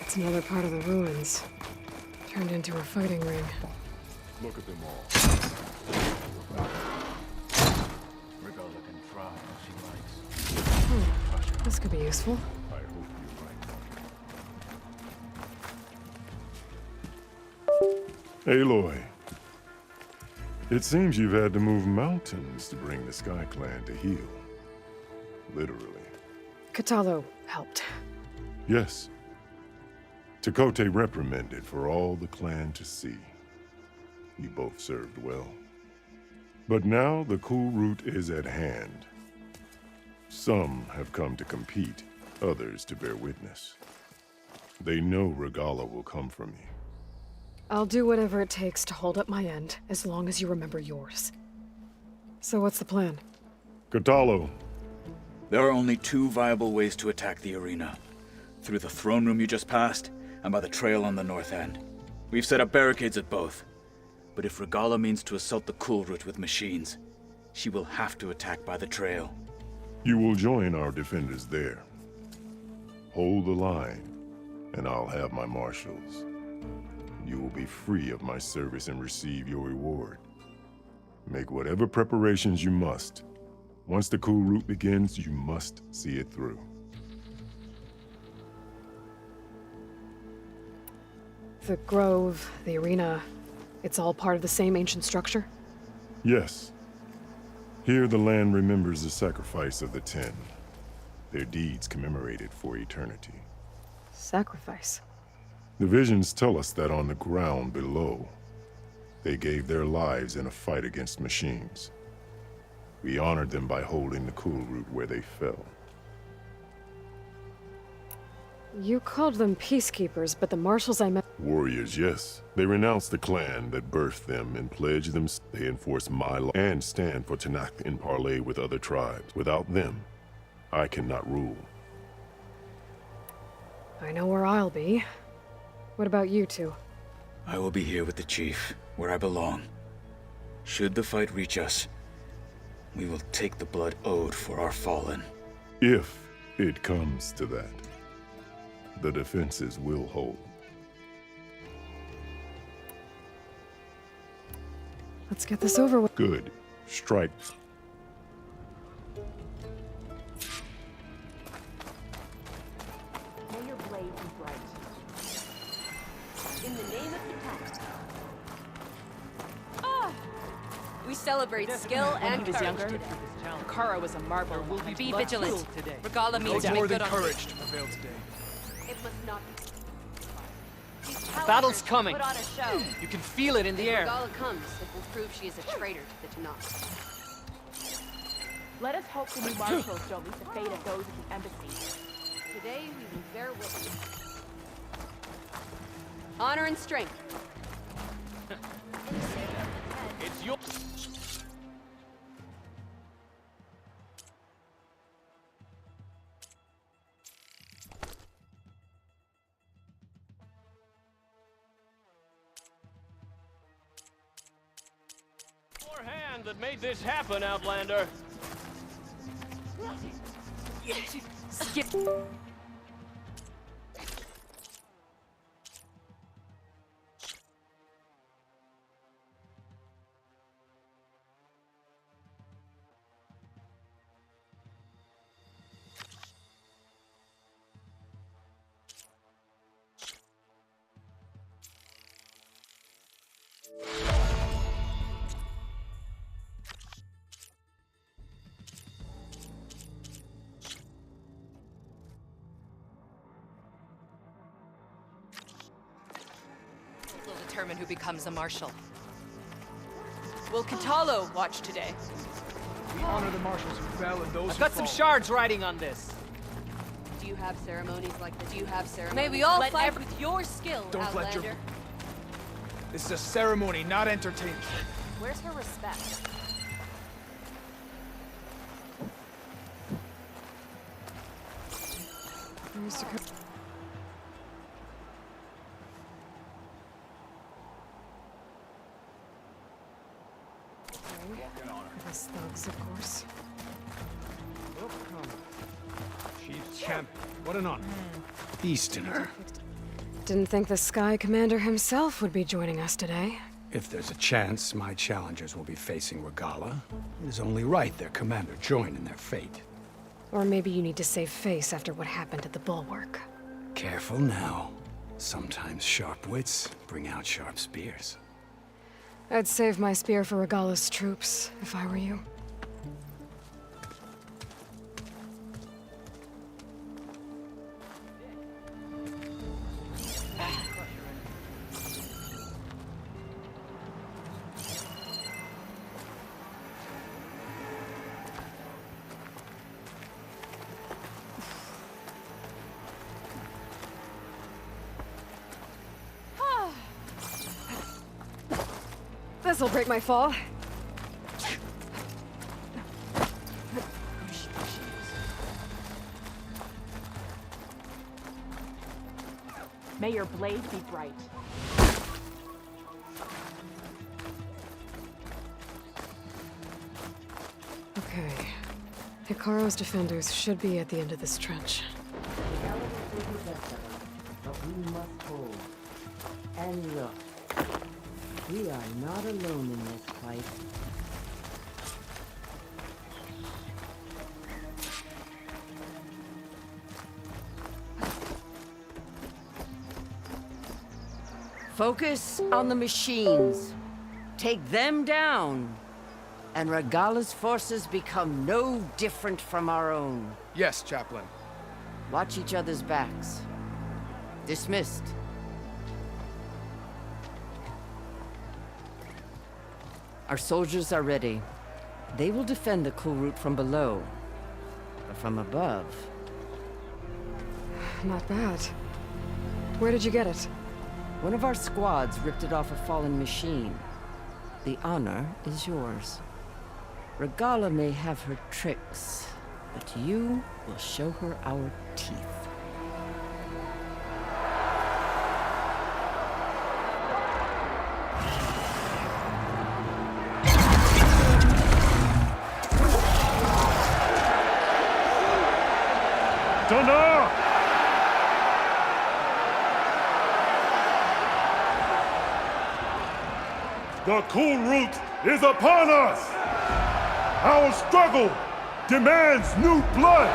It's another part of the ruins. Turned into a fighting ring. Look at them all. Regala can try if she likes. This could be useful. I hope you're right. Aloy. It seems you've had to move mountains to bring the Sky Clan to heal. Literally. Katalo helped. Yes. Tekote reprimanded for all the clan to see. You both served well. But now the cool route is at hand. Some have come to compete, others to bear witness. They know Regala will come for me. I'll do whatever it takes to hold up my end, as long as you remember yours. So what's the plan? Katalo. There are only two viable ways to attack the arena. Through the throne room you just passed, and by the trail on the north end. We've set up barricades at both. But if Regala means to assault the cool route with machines, she will have to attack by the trail. You will join our defenders there. Hold the line, and I'll have my marshals. You will be free of my service and receive your reward. Make whatever preparations you must. Once the cool route begins, you must see it through. The grove, the arena, it's all part of the same ancient structure? Yes. Here the land remembers the sacrifice of the Ten. Their deeds commemorated for eternity. Sacrifice? The visions tell us that on the ground below, they gave their lives in a fight against machines. We honored them by holding the cool route where they fell. You called them peacekeepers, but the marshals I met— Warriors, yes. They renounced the clan that birthed them and pledged them. They enforce my law and stand for Tanakh in parley with other tribes. Without them, I cannot rule. I know where I'll be. What about you two? I will be here with the chief, where I belong. Should the fight reach us, we will take the blood owed for our fallen. If it comes to that, the defenses will hold. Let's get this over with. Good. Strike. May your blade be bright. In the name of the pact. We celebrate skill and he was courage younger, today. Kara was a marvel. Be vigilant. Today. Regala means to make good on courage to prevail today. It must not be. These Battle's Paladins coming. Put on a show. You can feel it in the air. Regala comes, it will prove she is a traitor to the Tanakh. Let us hope the new marshals don't meet the fate of those at the embassy. Today we will bear witness. Honor and strength. It's your... Your hand that made this happen, Outlander. Skip. Will determine who becomes a marshal. Will Katalo watch today? We honor the marshals who fell and those I've got some shards riding on this. Do you have ceremonies like this? Do you have ceremonies? May we all Let fight with your skill, Don't let Outlander. your... This is a ceremony, not entertainment. Where's her respect? Mr. Co- This thugs, of course. Chief champion. What an honor. Feast in her. Didn't think the Sky Commander himself would be joining us today. If there's a chance my challengers will be facing Regala, it is only right their commander join in their fate. Or maybe you need to save face after what happened at the Bulwark. Careful now. Sometimes sharp wits bring out sharp spears. I'd save my spear for Regala's troops, if I were you. This'll break my fall. May your blade be bright. Okay. Hikaru's defenders should be at the end of this trench. But we must hold. And look, we are not alone in this fight. Focus on the machines. Take them down. And Regala's forces become no different from our own. Yes, Chaplain. Watch each other's backs. Dismissed. Our soldiers are ready. They will defend the cool route from below. But from above... Not bad. Where did you get it? One of our squads ripped it off a fallen machine. The honor is yours. Regala may have her tricks, but you will show her our teeth. Donna! The cool route is upon us! Our struggle demands new blood!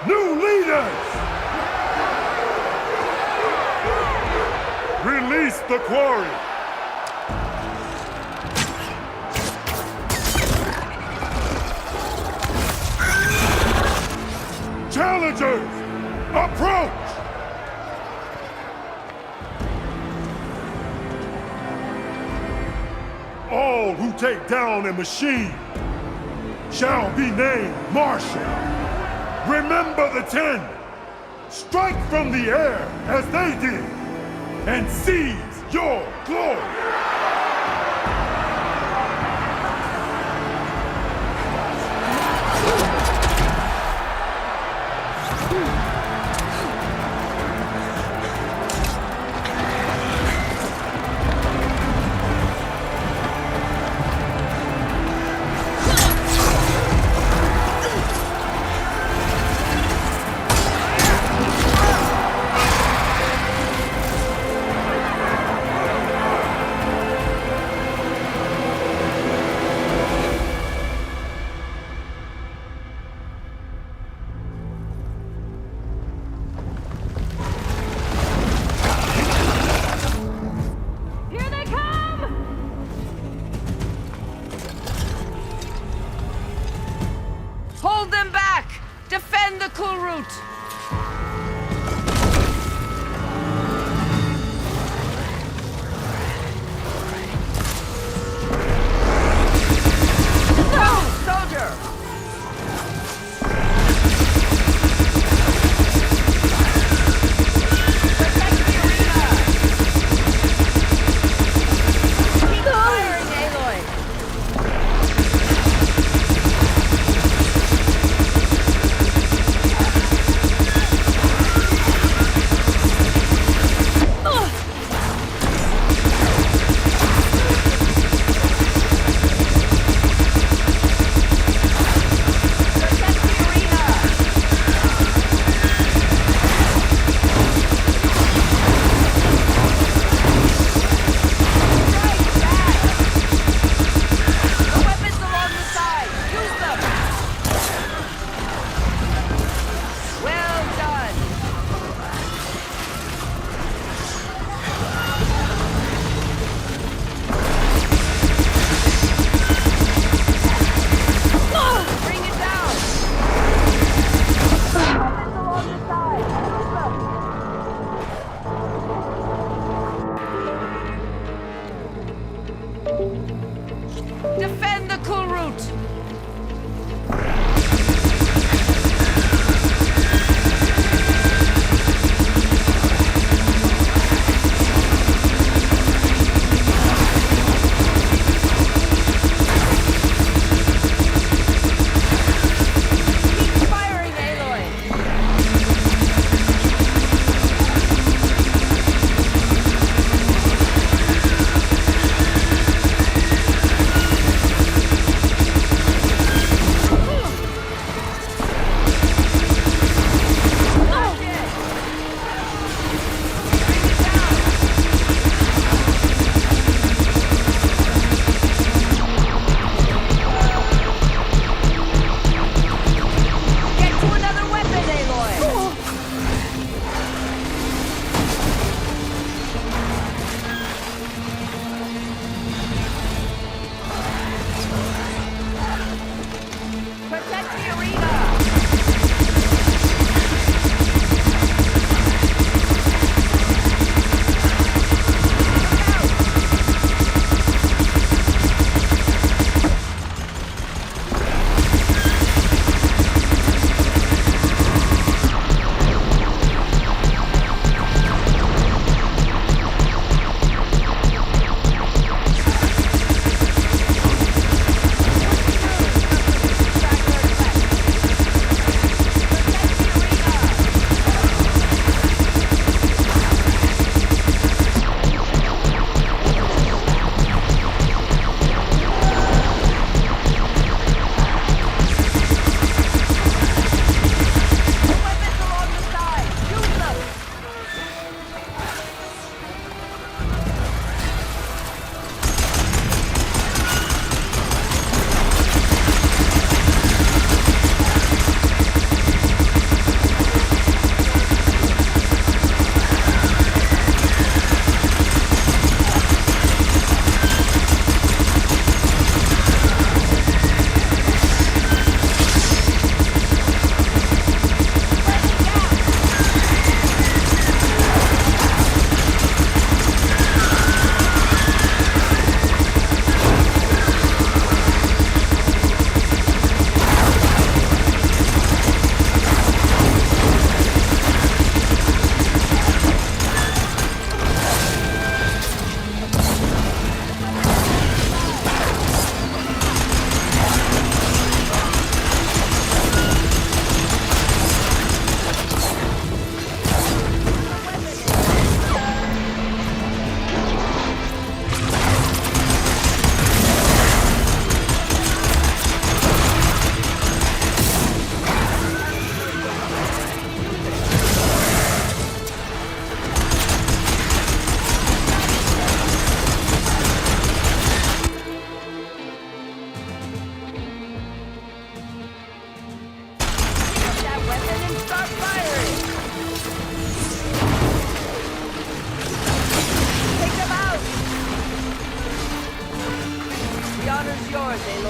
New leaders! Release the quarry! Challengers, approach! All who take down a machine shall be named Marshal. Remember the 10. Strike from the air as they did and seize your glory.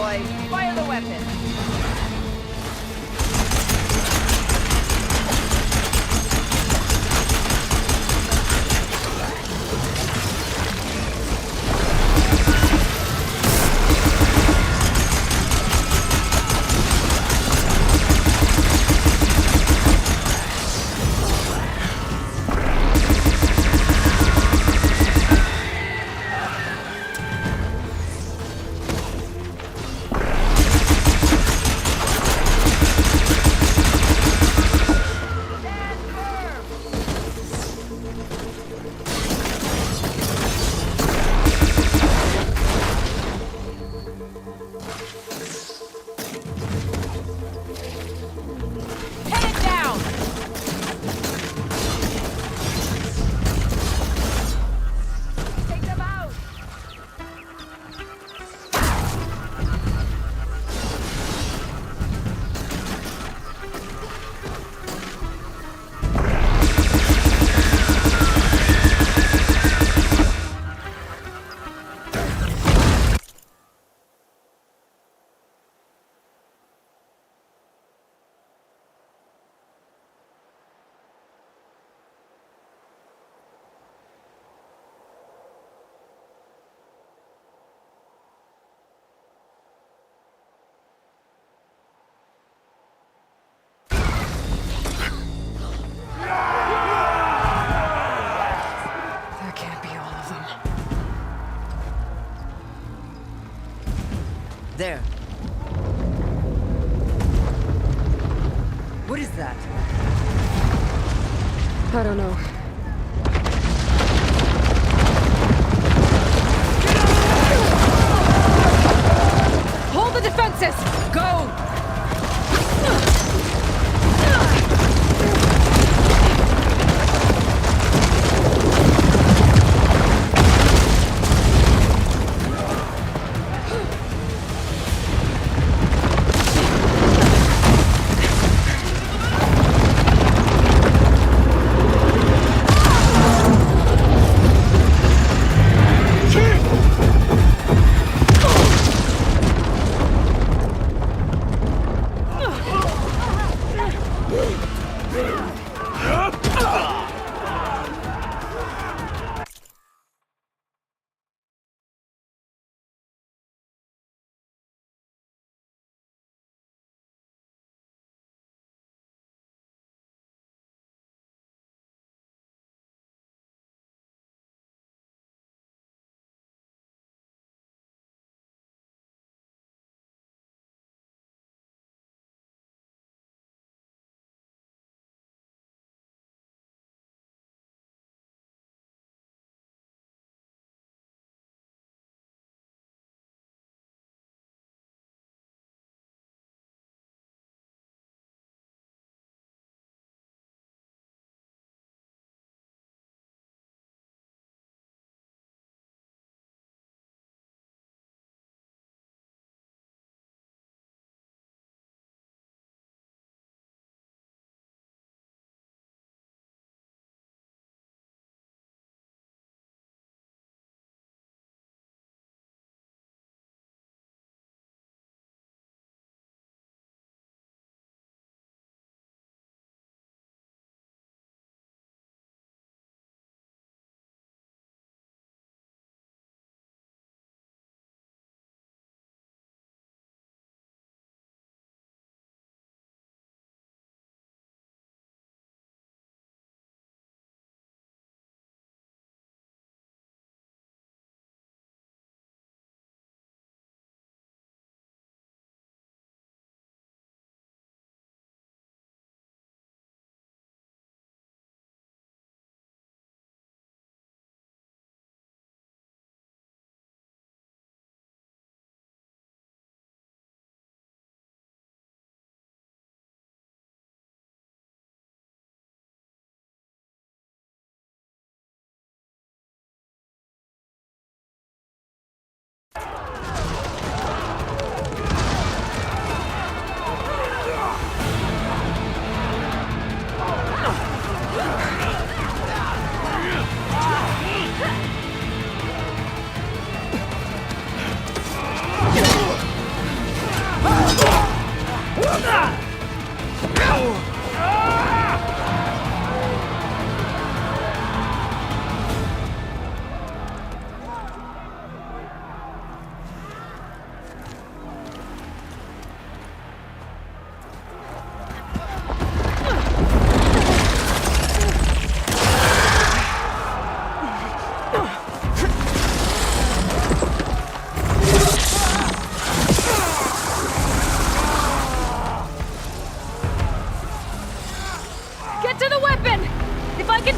Aloy. Fire the weapon.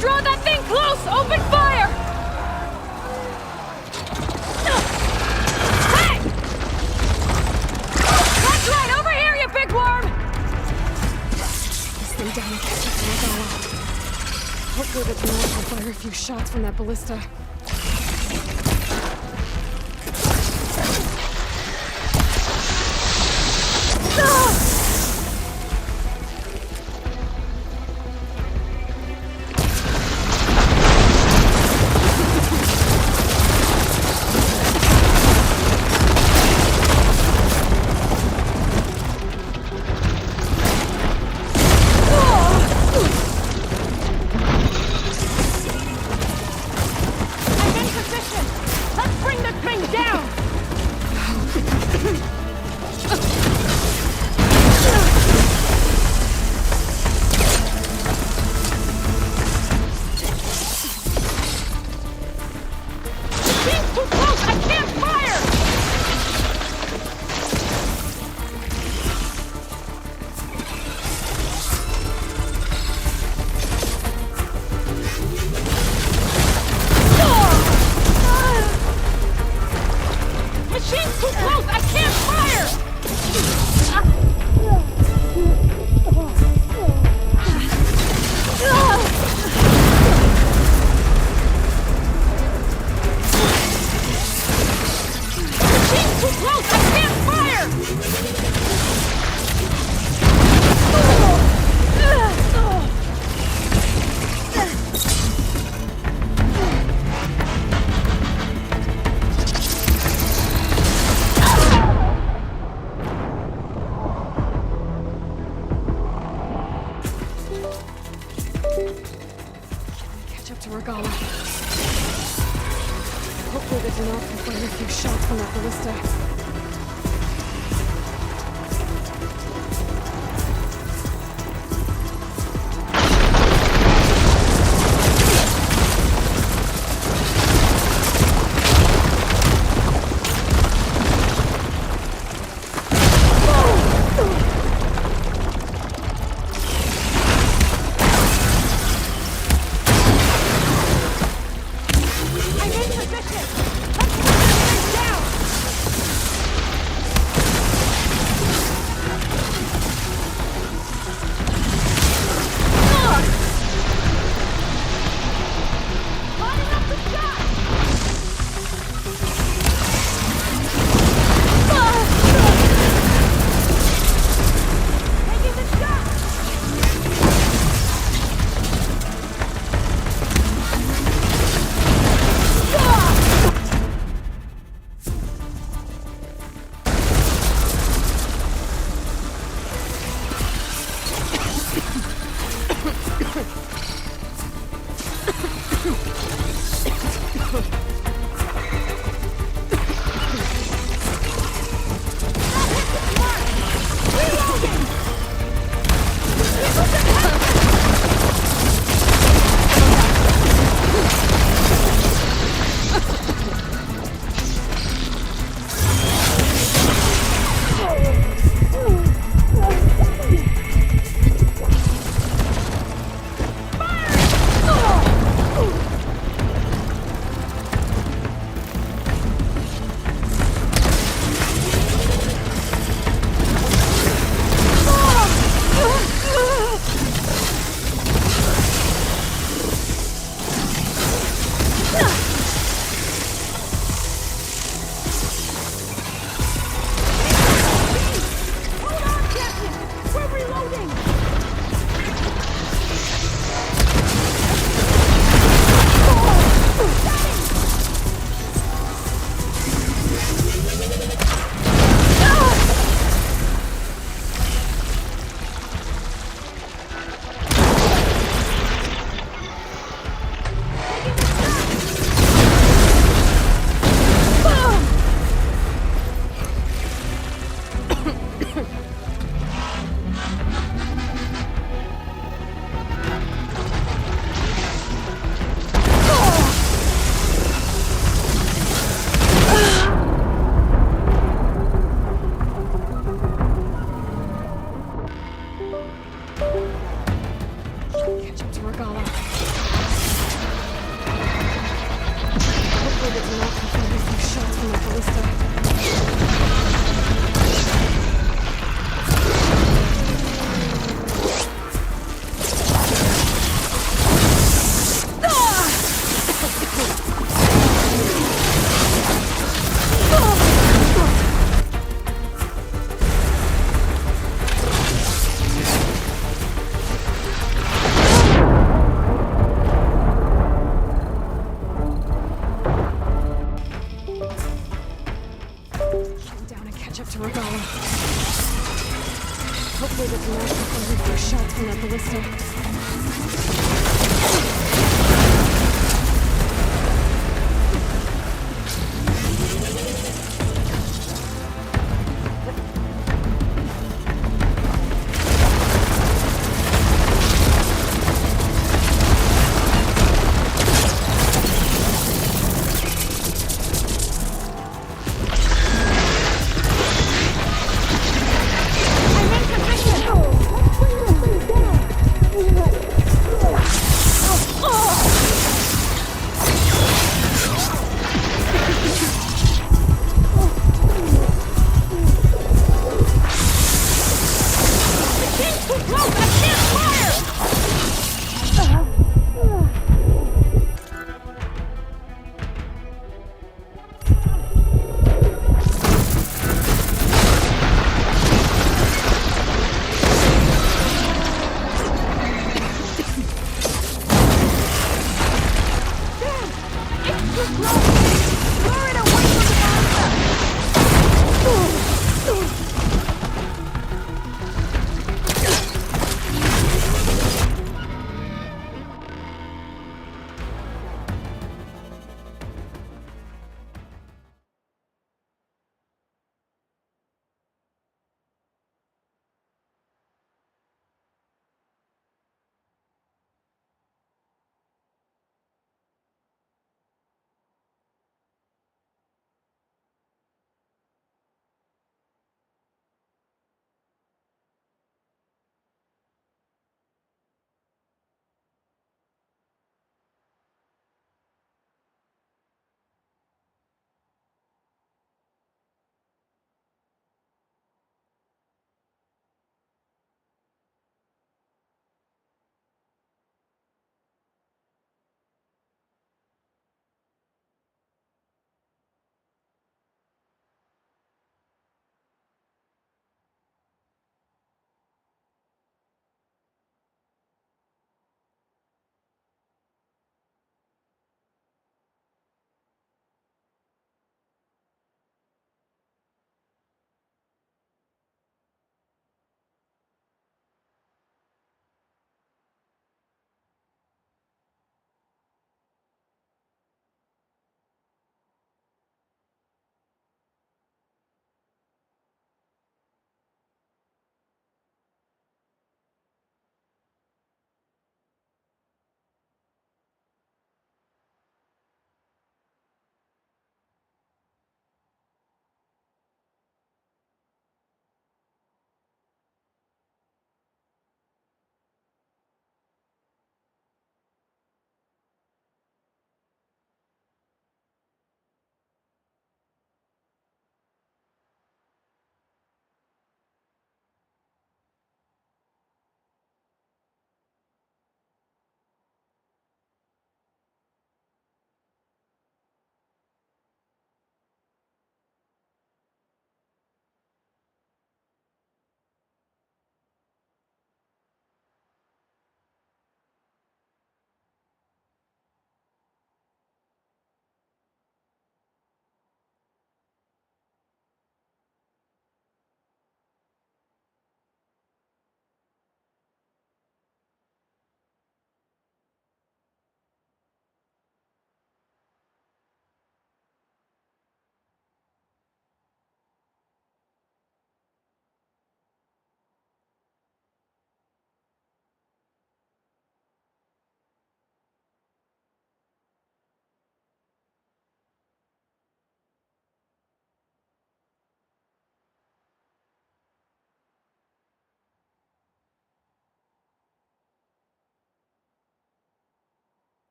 Draw that thing close! Open fire! Hey! That's right! Over here, you big worm! This thing down and catch up to Aloy. Hopefully the Tenarch will fire a few shots from that ballista. Hopefully the Tenarch can fire a few shots from that ballista.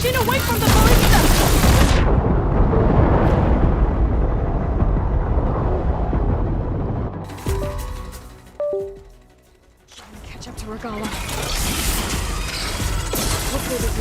machine away from the ballista! Catch up to Regala. Hopefully they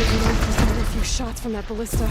can only a few shots from that ballista.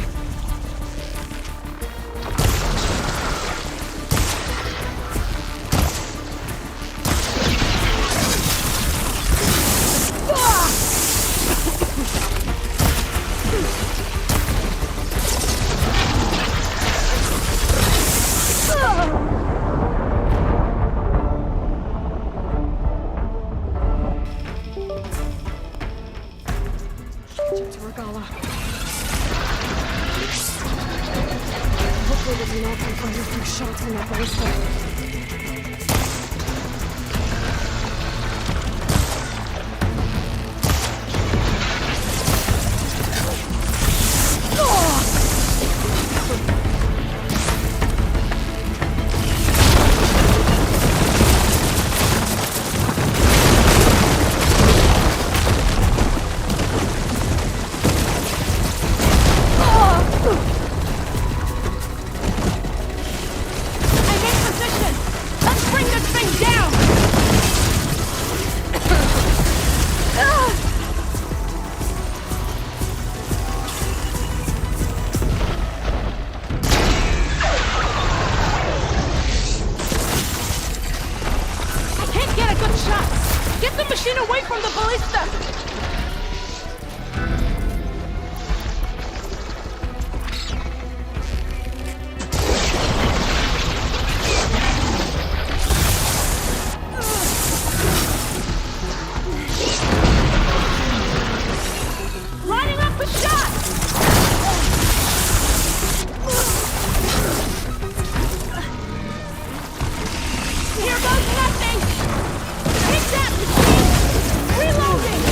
good shots! Get the machine away from the ballista! Lining up the shot! Here goes nothing! Take that, machine! Reloading!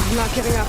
I'm not giving up.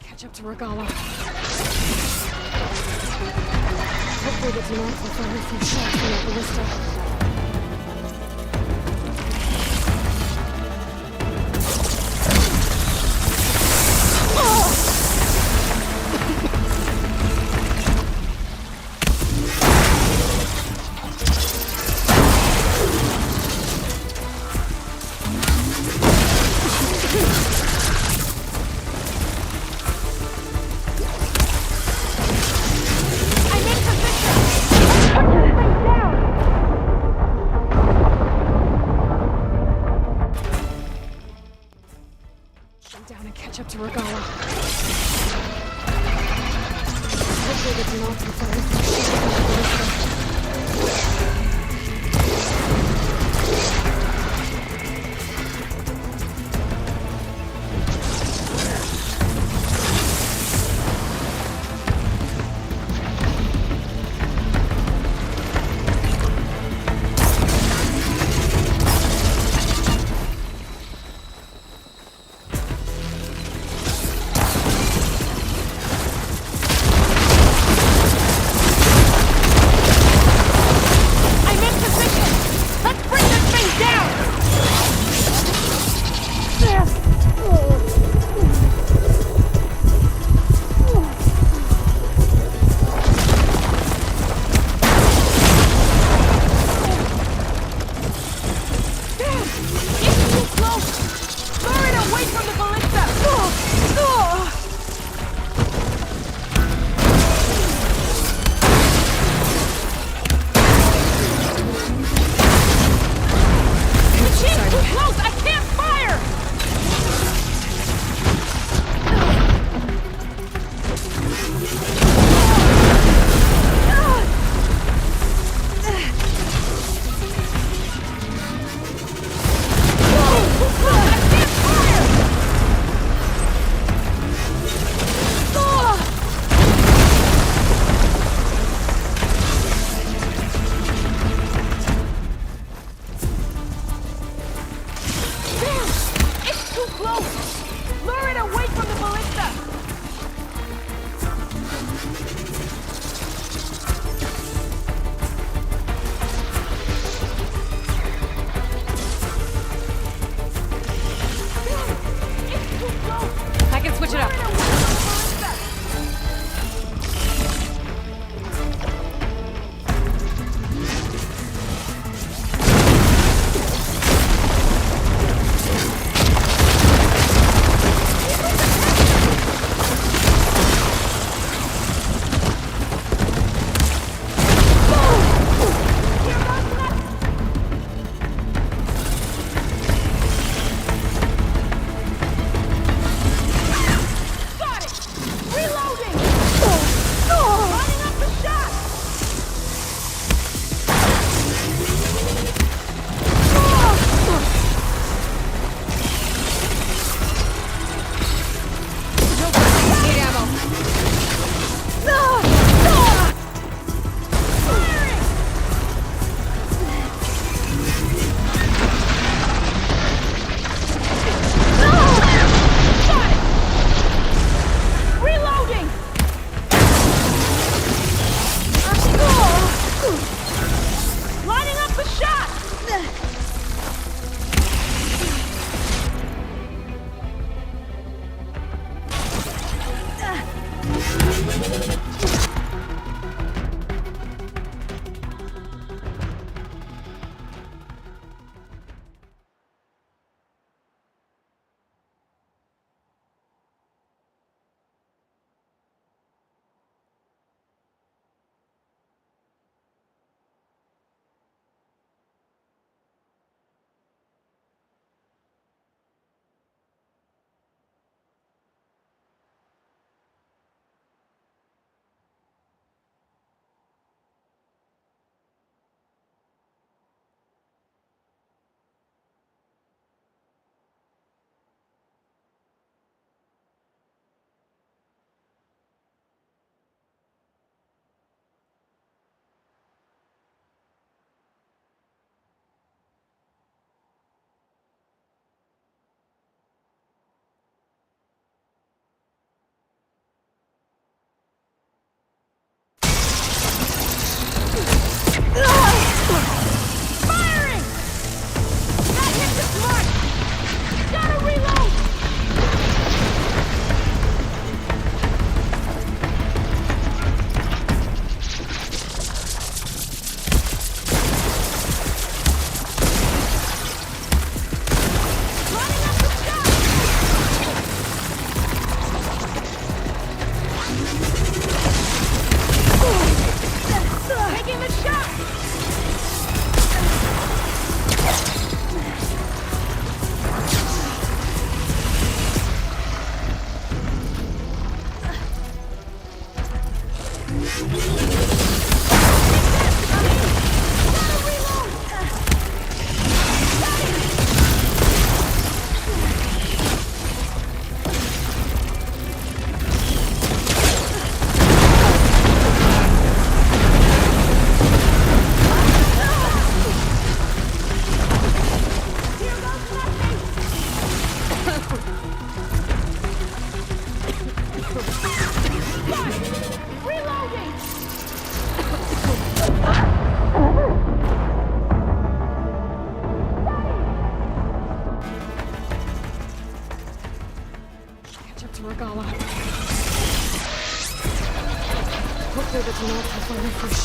Catch up to Regala. Hopefully the demons will fire some shots in that ballista.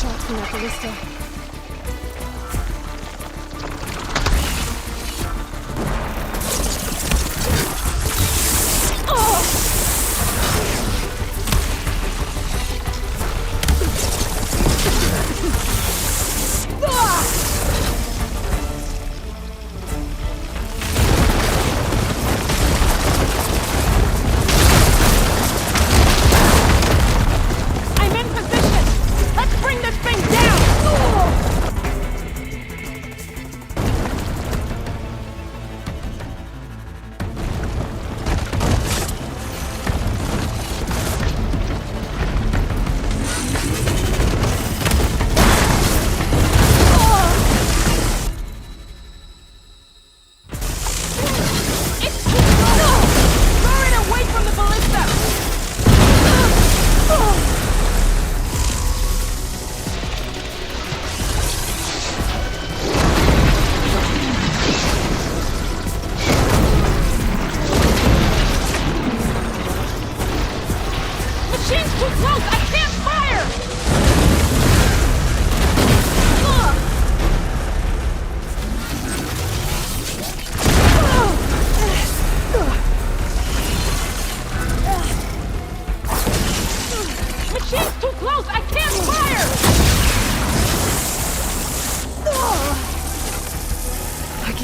shots from that ballista.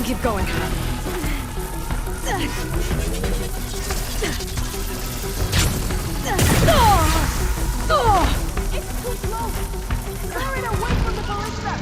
Keep going. It's too close! Clear it away from the ballista!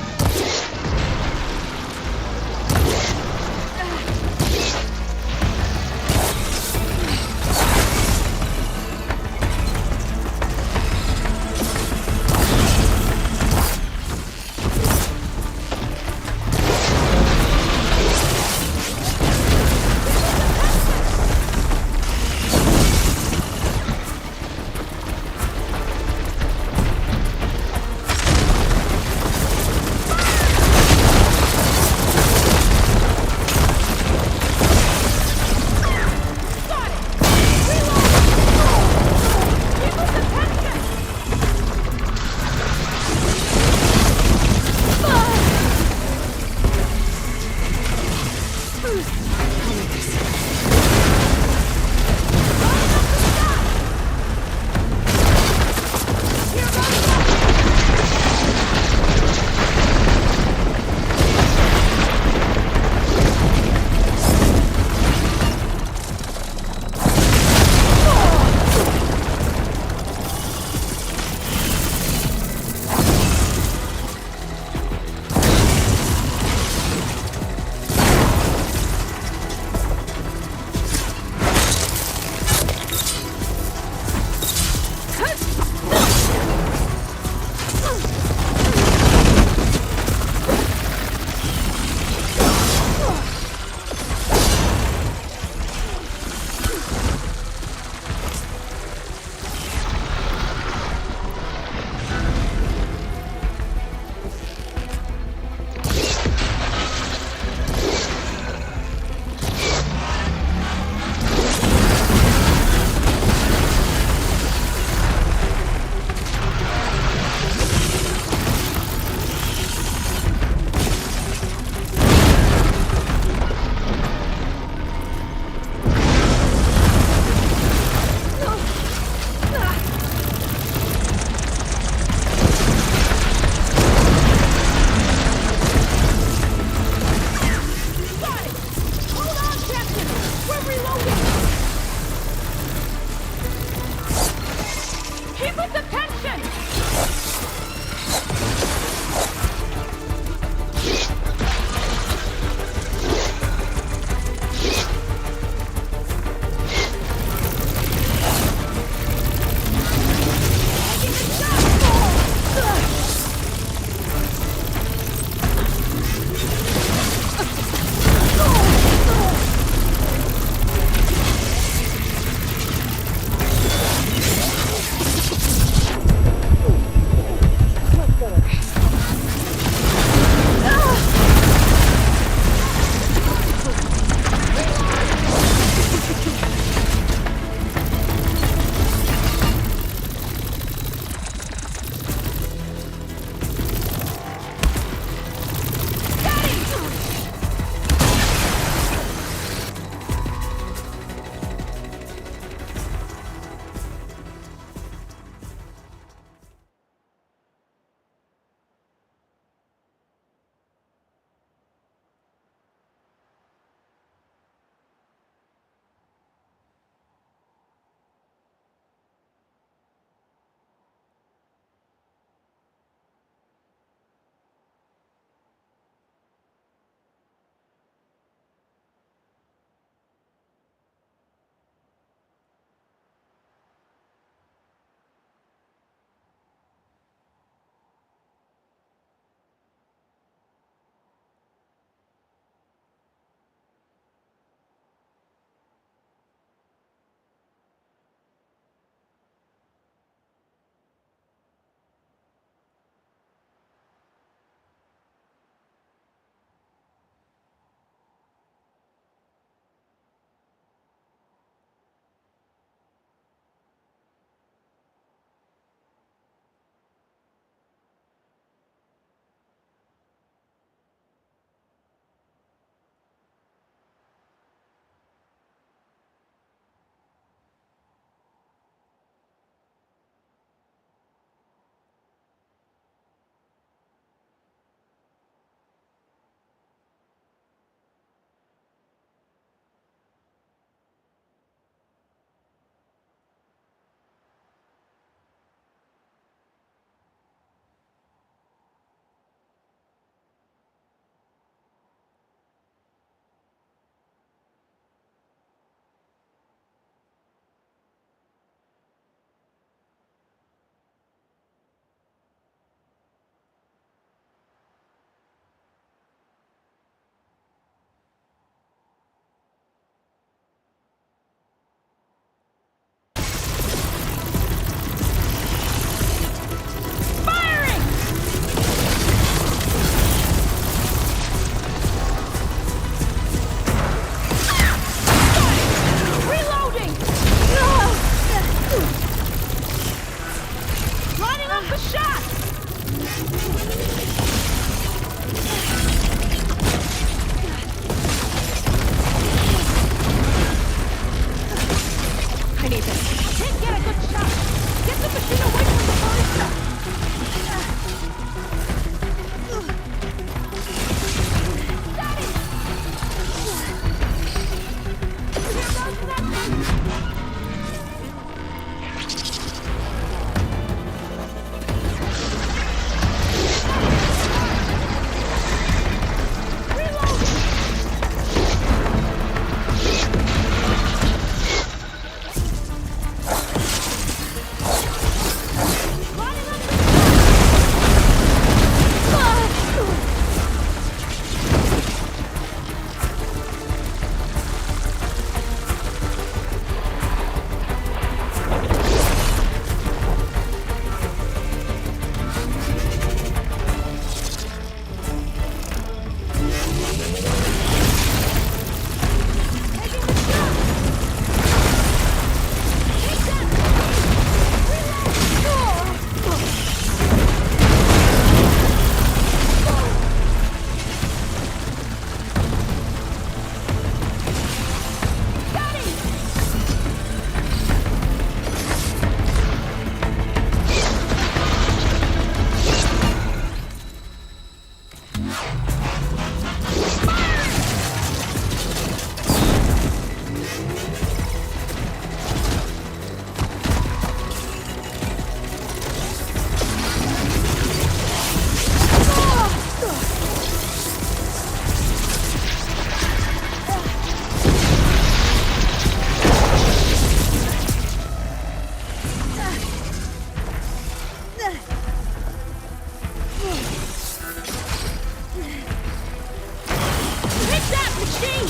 machine!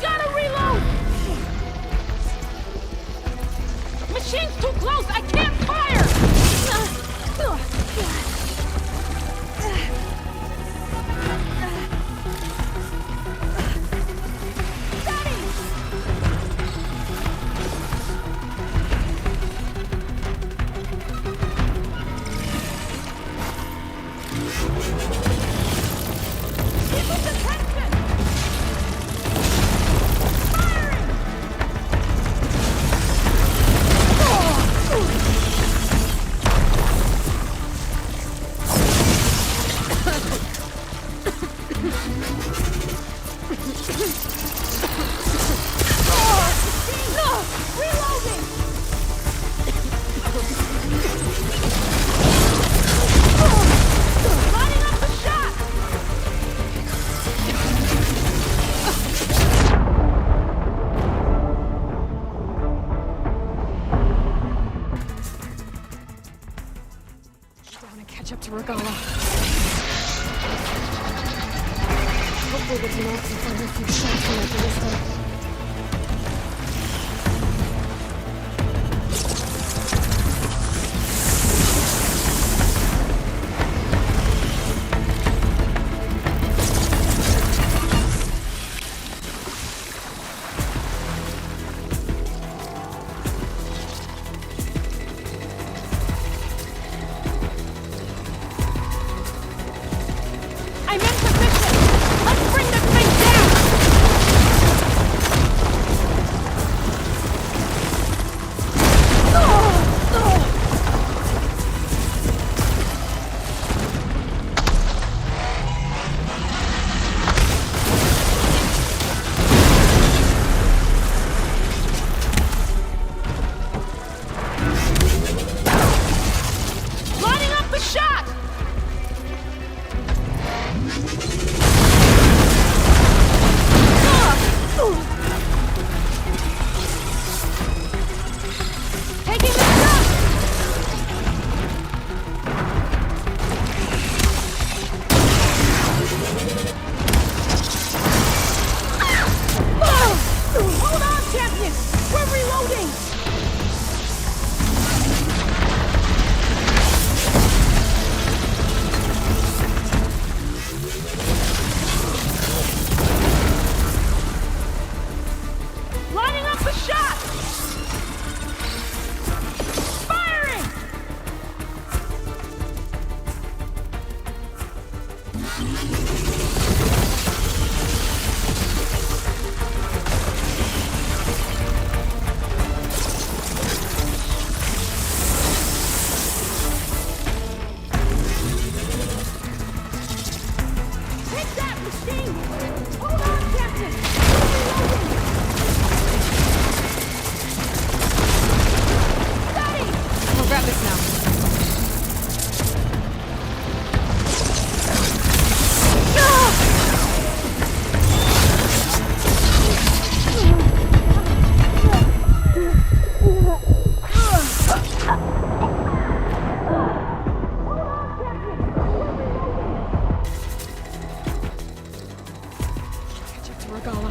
Gotta reload! Machine's too close! I can't fire! Down and catch up to Regala. Hopefully the Tenants will find a few shots when I do this thing. I'm in position! Let's bring this thing down! Lining up the shot! Taking the shot! Hold on, champion! We're reloading! Lining up the shot! Firing! Take that, machine! Hold on, Captain! Reloading! We'll grab this now. Catch up to Regala.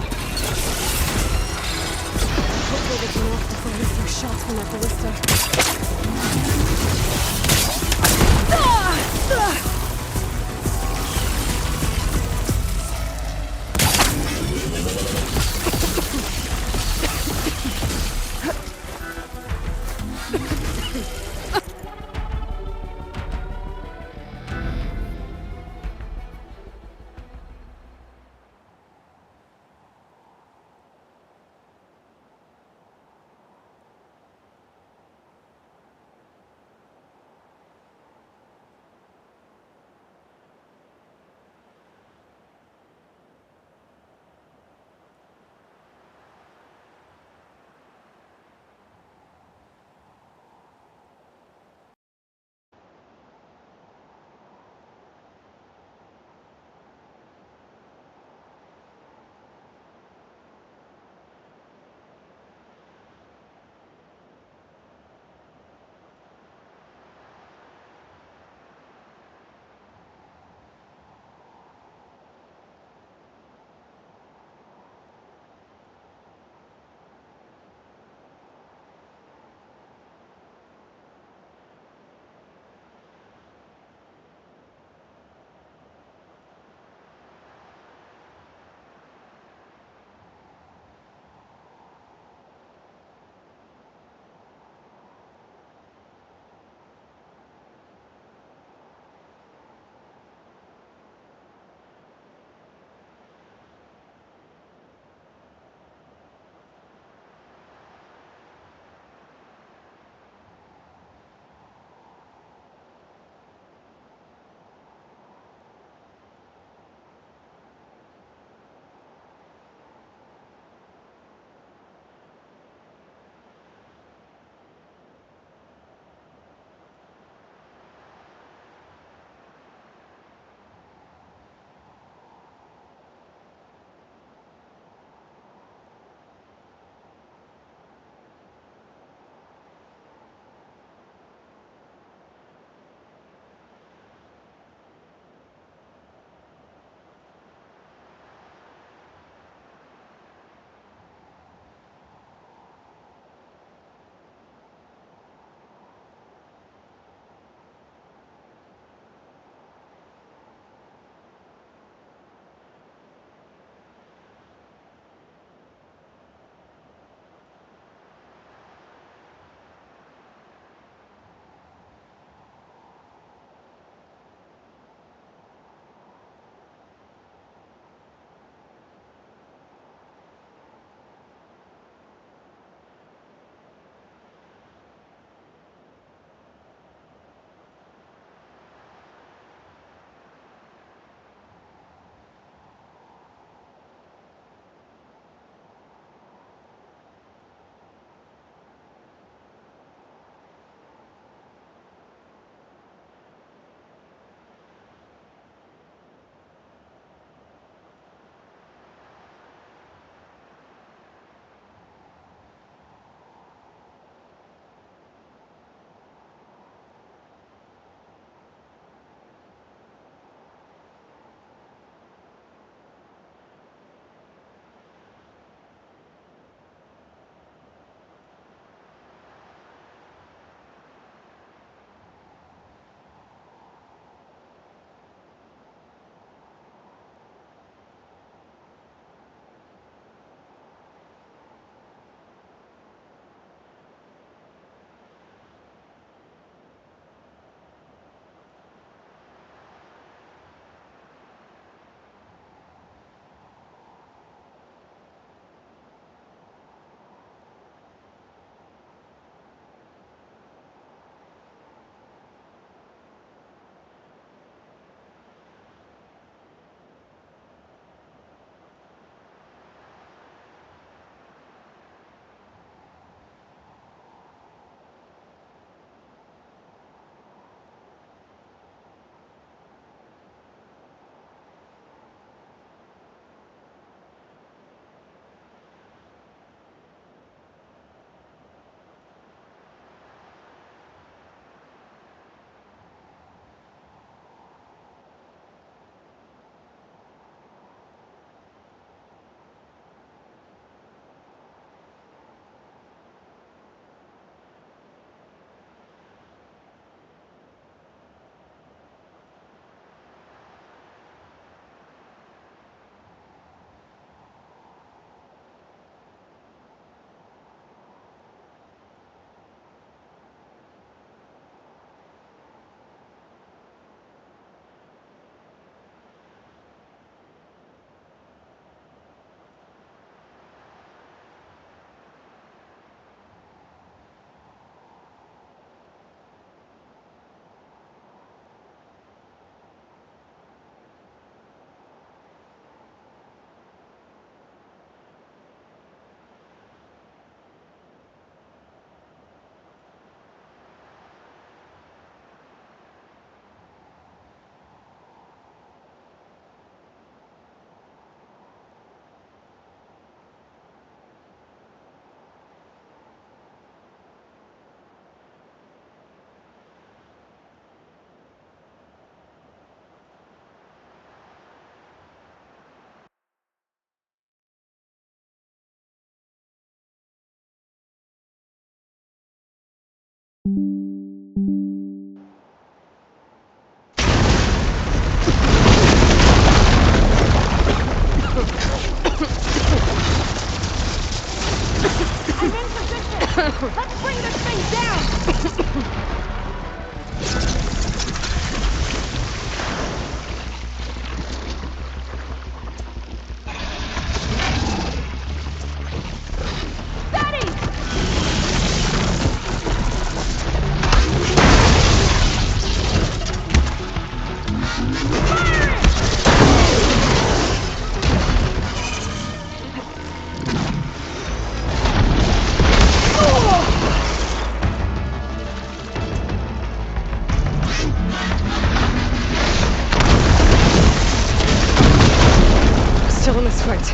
this right.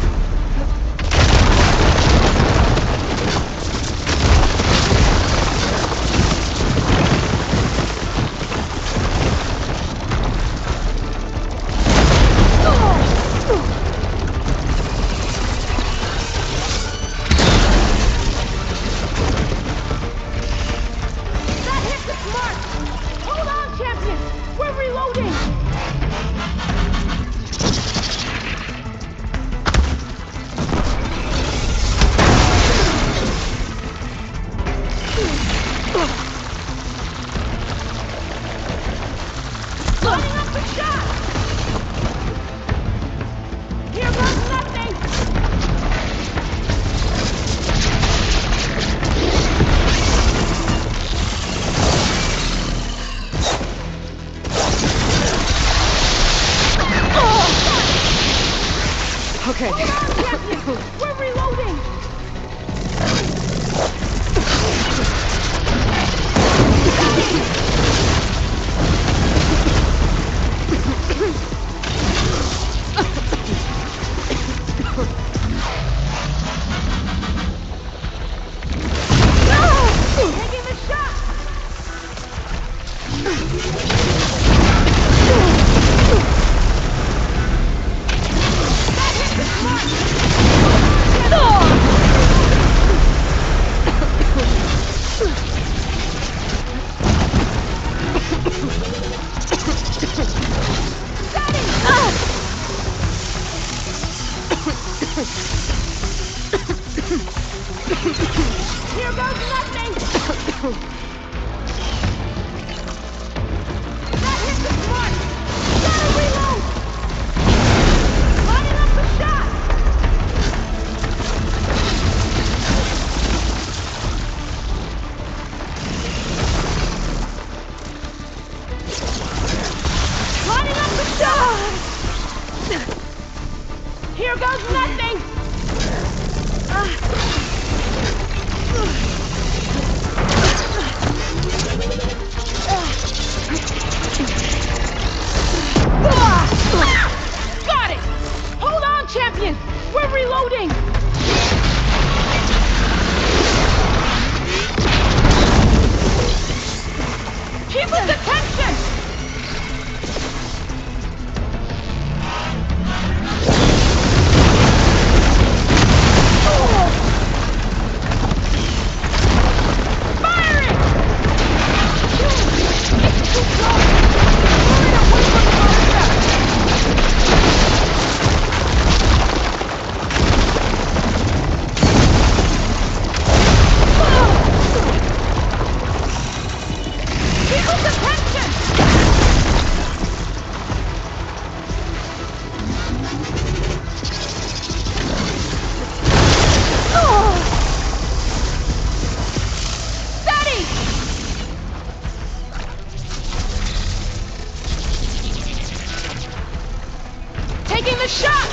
Okay. We're reloading! Taking the shot! That hit the smart! Here goes nothing! That hit the smart! Gotta reload! Lining up the shot! Lining up the shot! Here goes nothing! Got it! Hold on, champion! We're reloading! Keep his attention! Firing! It's too close! Moving away from the monster! People's attention! Steady! Taking the shot!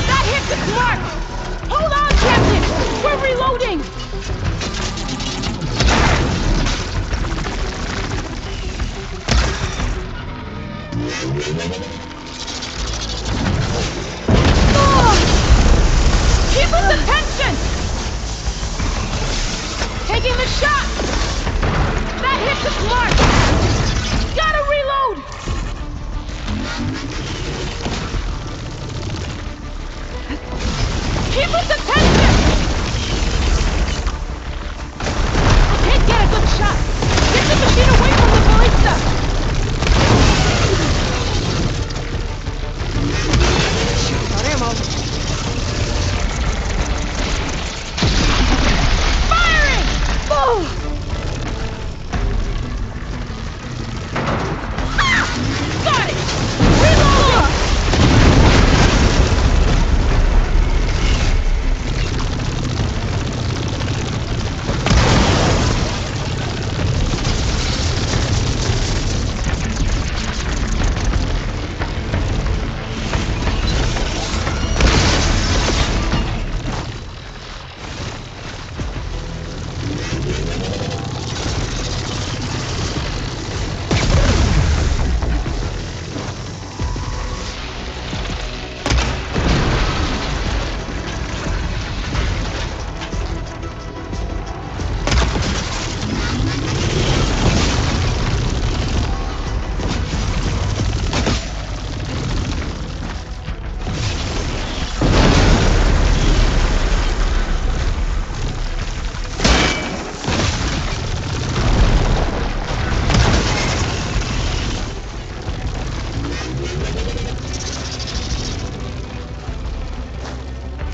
That hit the mark! Hold on, champion! We're reloading! Keep his attention! Taking the shot! That hit the mark! Gotta reload! Keep his attention! Can't get a good shot! Get the machine away from the ballista! Got ammo! Firing! Oh! Ah! Got it! Reloading!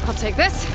I'll take this.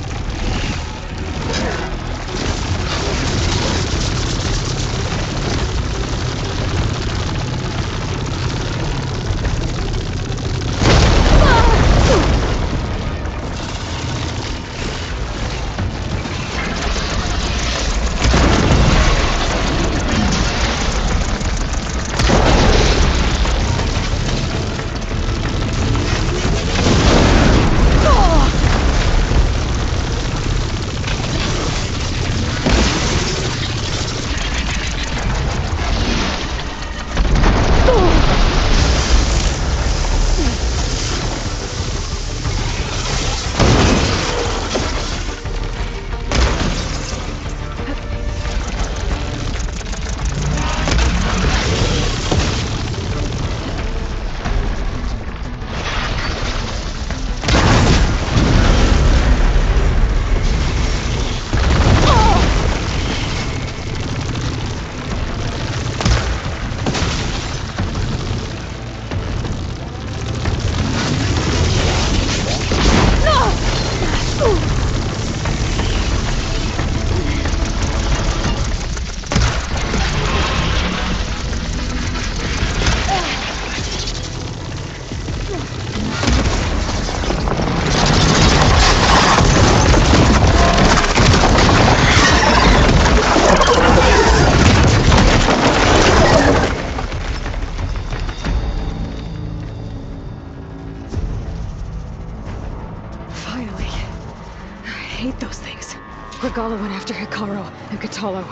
Regala went after Hikaru and Katalo.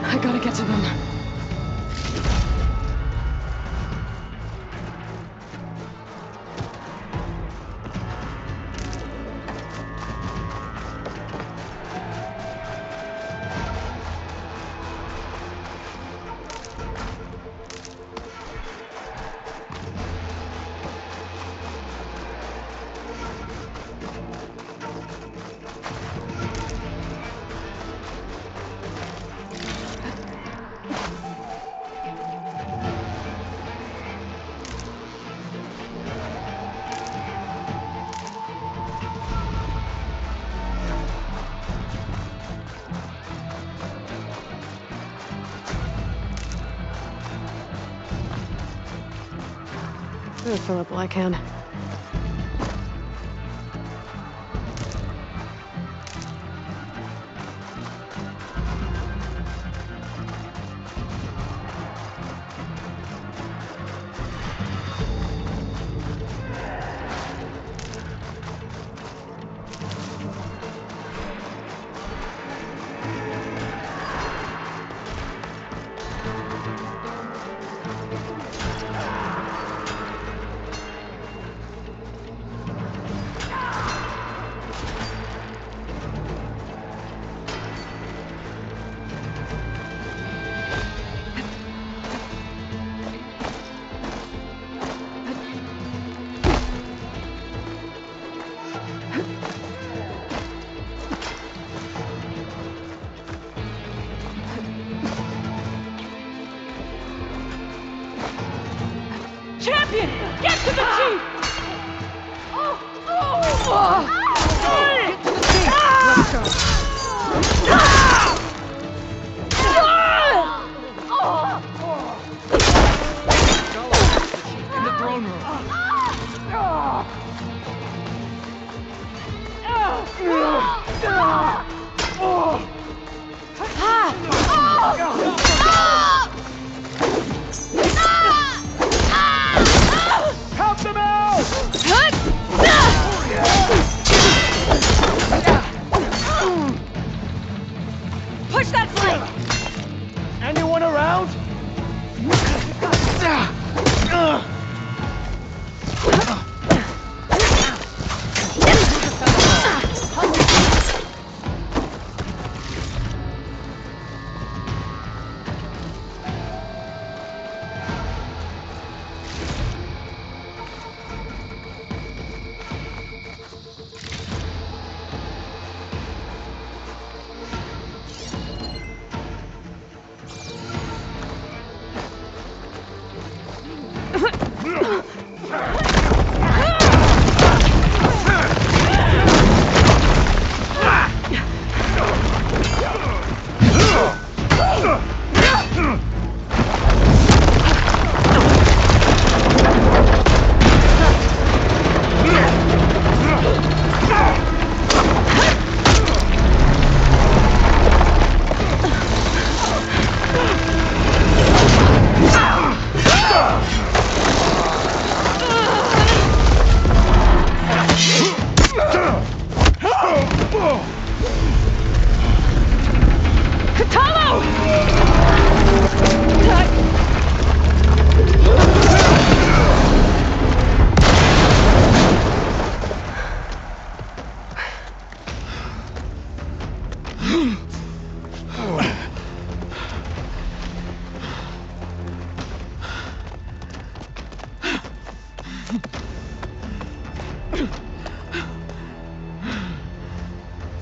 I gotta get to them. I'll fill up while I can. Champion! Get to the chief! Get to the chief! Let's go. In the throne room. Help them out! Push that flank! Anyone around?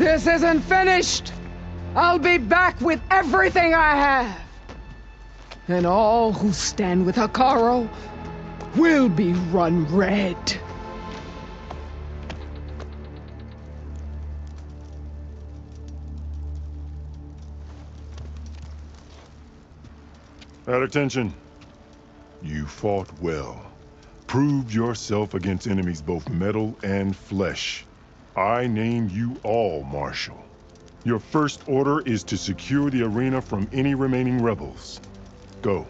This isn't finished! I'll be back with everything I have! And all who stand with Hekarro will be run red. At attention. You fought well. Proved yourself against enemies both metal and flesh. I name you all Marshal. Your first order is to secure the arena from any remaining rebels. Go.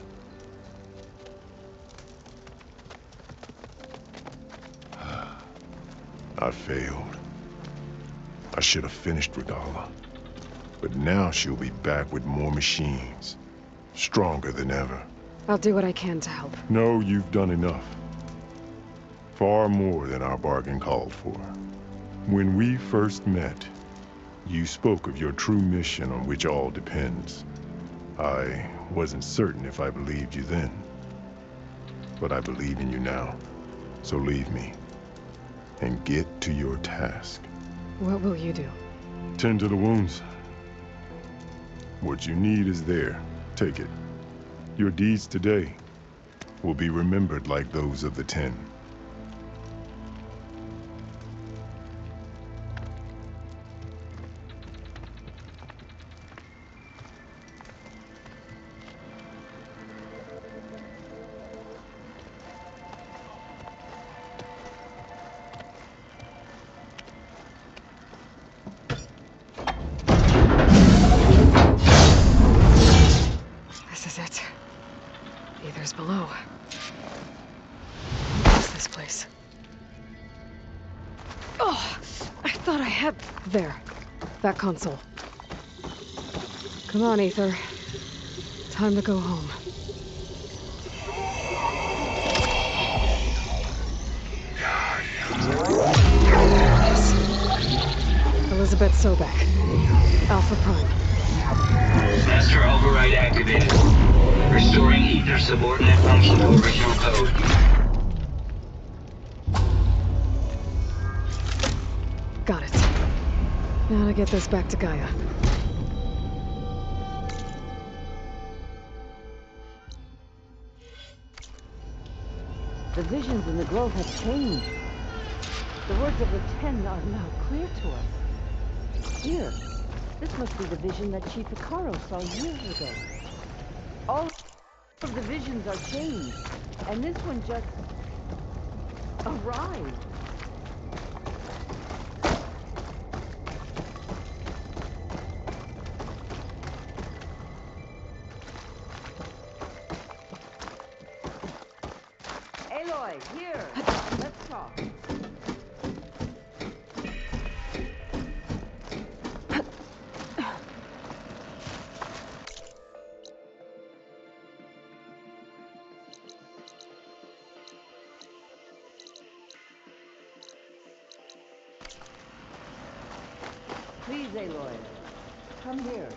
I failed. I should have finished Regala. But now she'll be back with more machines. Stronger than ever. I'll do what I can to help. No, you've done enough. Far more than our bargain called for. When we first met, you spoke of your true mission on which all depends. I wasn't certain if I believed you then. But I believe in you now. So leave me. And get to your task. What will you do? Tend to the wounds. What you need is there. Take it. Your deeds today will be remembered like those of the 10. This is it. Ether's below. What is this place? Oh, I thought I had... There. That console. Come on, Ether. Time to go home. Yes. Elizabeth Sobek. Alpha Prime. Master override activated. Restoring ether subordinate function to original code. Got it. Now to get this back to Gaia. The visions in the grove have changed. The words of the 10 are now clear to us. Here, this must be the vision that Chief Hekarro saw years ago. All of the visions are changed, and this one just arrived. Aloy, here! Let's talk. Please, Aloy, come here.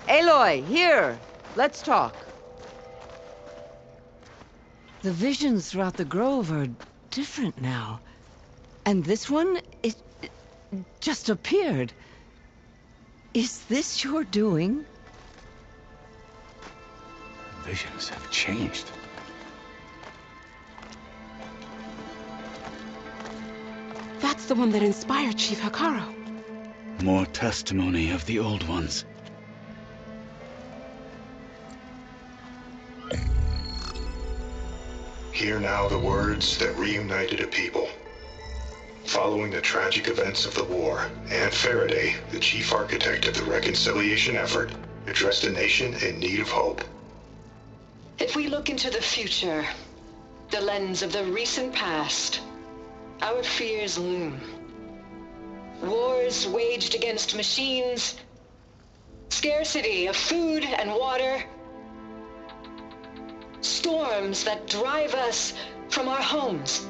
Aloy, here! Let's talk. The visions throughout the grove are different now. And this one, it just appeared. Is this your doing? Visions have changed. That's the one that inspired Chief Hekarro. More testimony of the old ones. Hear now the words that reunited a people. Following the tragic events of the war, Aunt Faraday, the chief architect of the reconciliation effort, addressed a nation in need of hope. If we look into the future, the lens of the recent past, our fears loom. Wars waged against machines, scarcity of food and water, storms that drive us from our homes.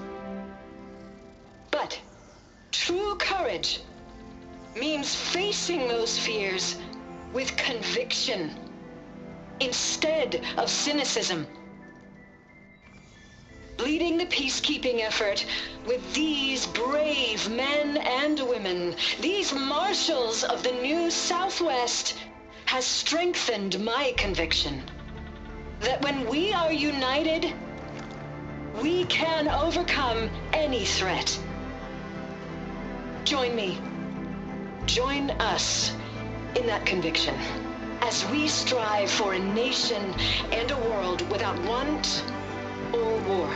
But true courage means facing those fears with conviction, instead of cynicism. Leading the peacekeeping effort with these brave men and women, these marshals of the new Southwest, has strengthened my conviction that when we are united, we can overcome any threat. Join me. Join us in that conviction as we strive for a nation and a world without want or war.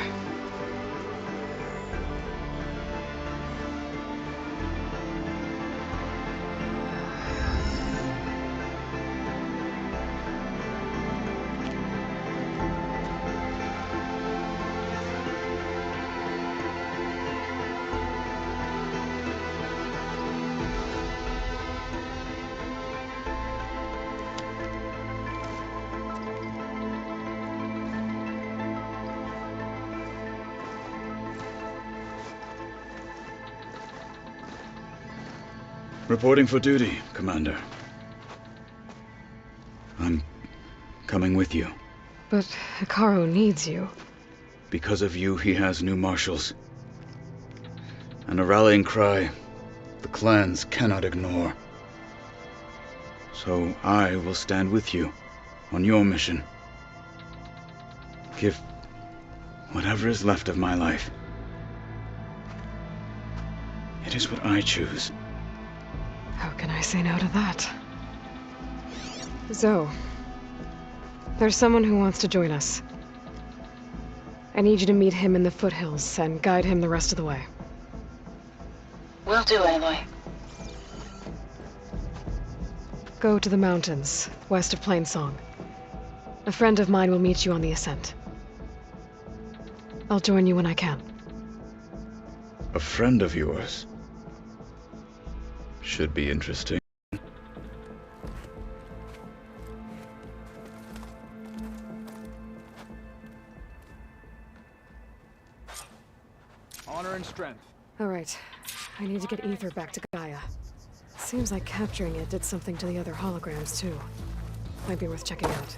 Reporting for duty, Commander. I'm coming with you. But Hikaru needs you. Because of you, he has new marshals. And a rallying cry the clans cannot ignore. So I will stand with you on your mission. Give whatever is left of my life. It is what I choose. How can I say no to that? Zoe, there's someone who wants to join us. I need you to meet him in the foothills and guide him the rest of the way. Will do, Aloy. Go to the mountains, west of Plainsong. A friend of mine will meet you on the ascent. I'll join you when I can. A friend of yours? Should be interesting. Honor and strength. All right. I need to get Ether back to Gaia. Seems like capturing it did something to the other holograms, too. Might be worth checking out.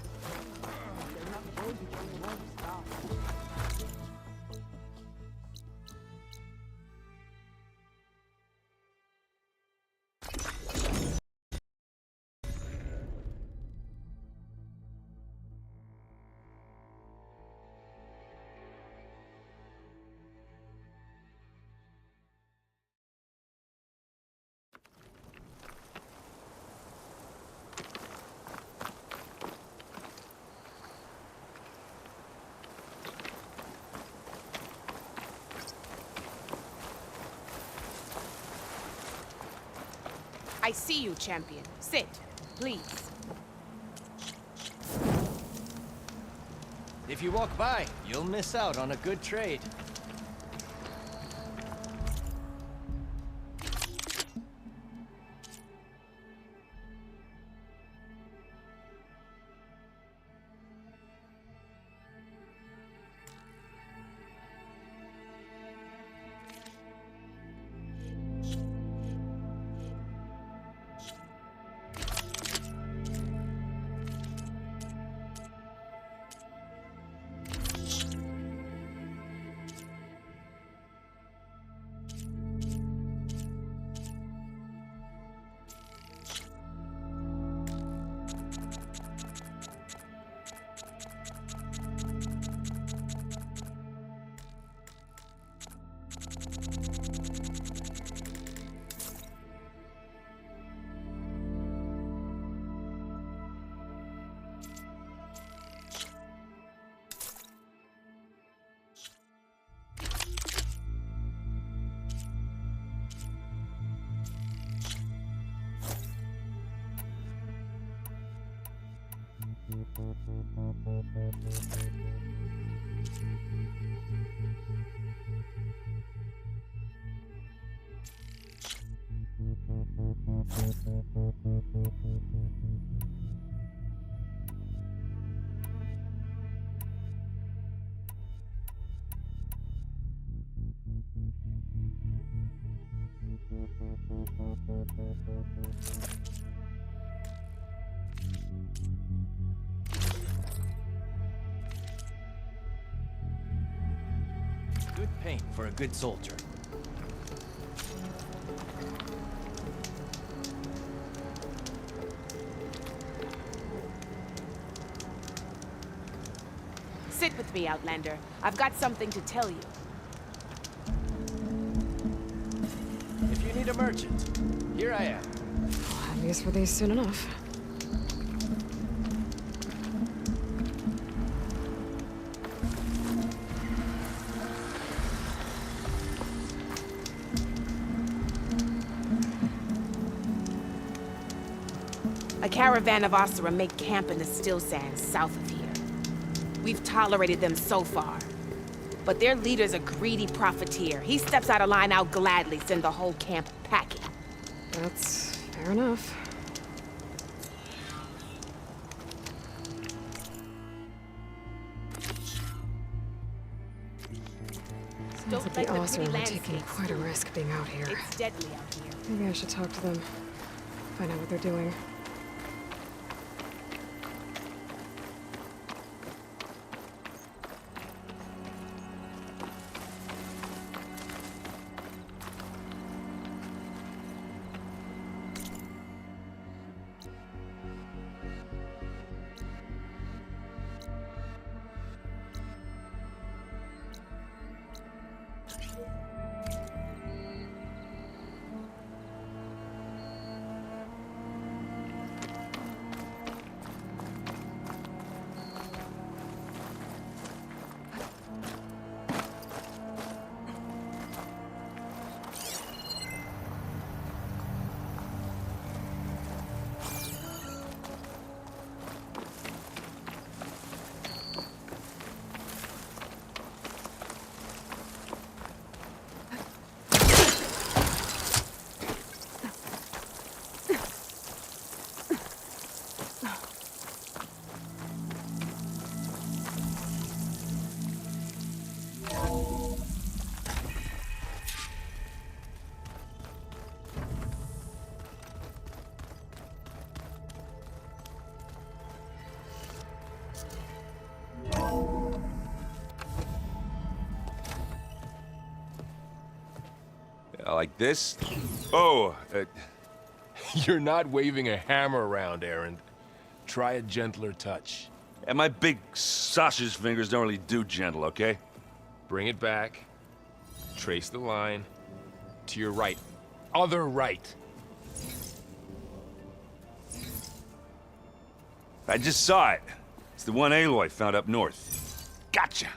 I see you, champion. Sit, please. If you walk by, you'll miss out on a good trade. Good paint for a good soldier. Sit with me, Outlander. I've got something to tell you. If you need a merchant, here I am. I'll have use for these soon enough. A caravan of Osira make camp in the still sands south of here. We've tolerated them so far. But their leader's a greedy profiteer. He steps out of line, I'll gladly send the whole camp packing. That's fair enough. Sounds like the Osira are taking quite a risk being out here. It's deadly out here. Maybe I should talk to them. Find out what they're doing. Like this? Oh, you're not waving a hammer around, Aaron. Try a gentler touch. And my big sausage fingers don't really do gentle, okay? Bring it back. Trace the line. To your right. Other right. I just saw it. It's the one Aloy found up north. Gotcha!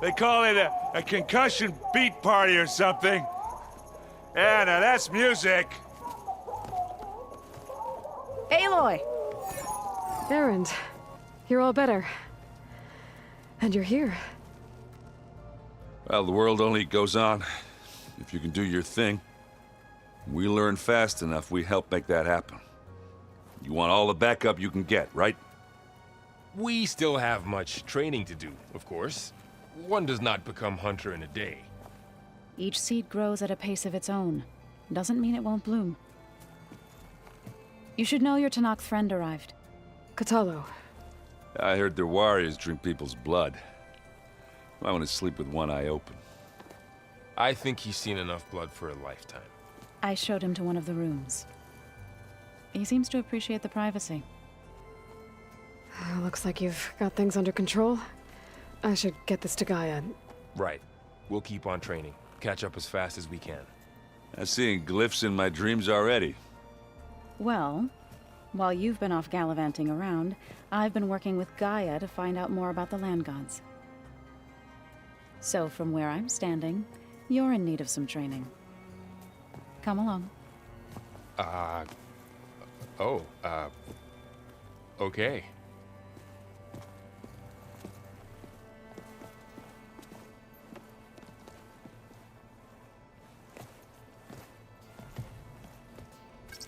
They call it a concussion beat party or something. Yeah, now that's music. Aloy! Erend, you're all better. And you're here. Well, the world only goes on if you can do your thing. We learn fast enough, we help make that happen. You want all the backup you can get, right? We still have much training to do, of course. One does not become hunter in a day. Each seed grows at a pace of its own. Doesn't mean it won't bloom. You should know your Tanakh friend arrived. Kotallo. I heard their warriors drink people's blood. I want to sleep with one eye open. I think he's seen enough blood for a lifetime. I showed him to one of the rooms. He seems to appreciate the privacy. Looks like you've got things under control. I should get this to Gaia. Right. We'll keep on training. Catch up as fast as we can. I'm seeing glyphs in my dreams already. Well, while you've been off gallivanting around, I've been working with Gaia to find out more about the land gods. So from where I'm standing, you're in need of some training. Come along. Okay.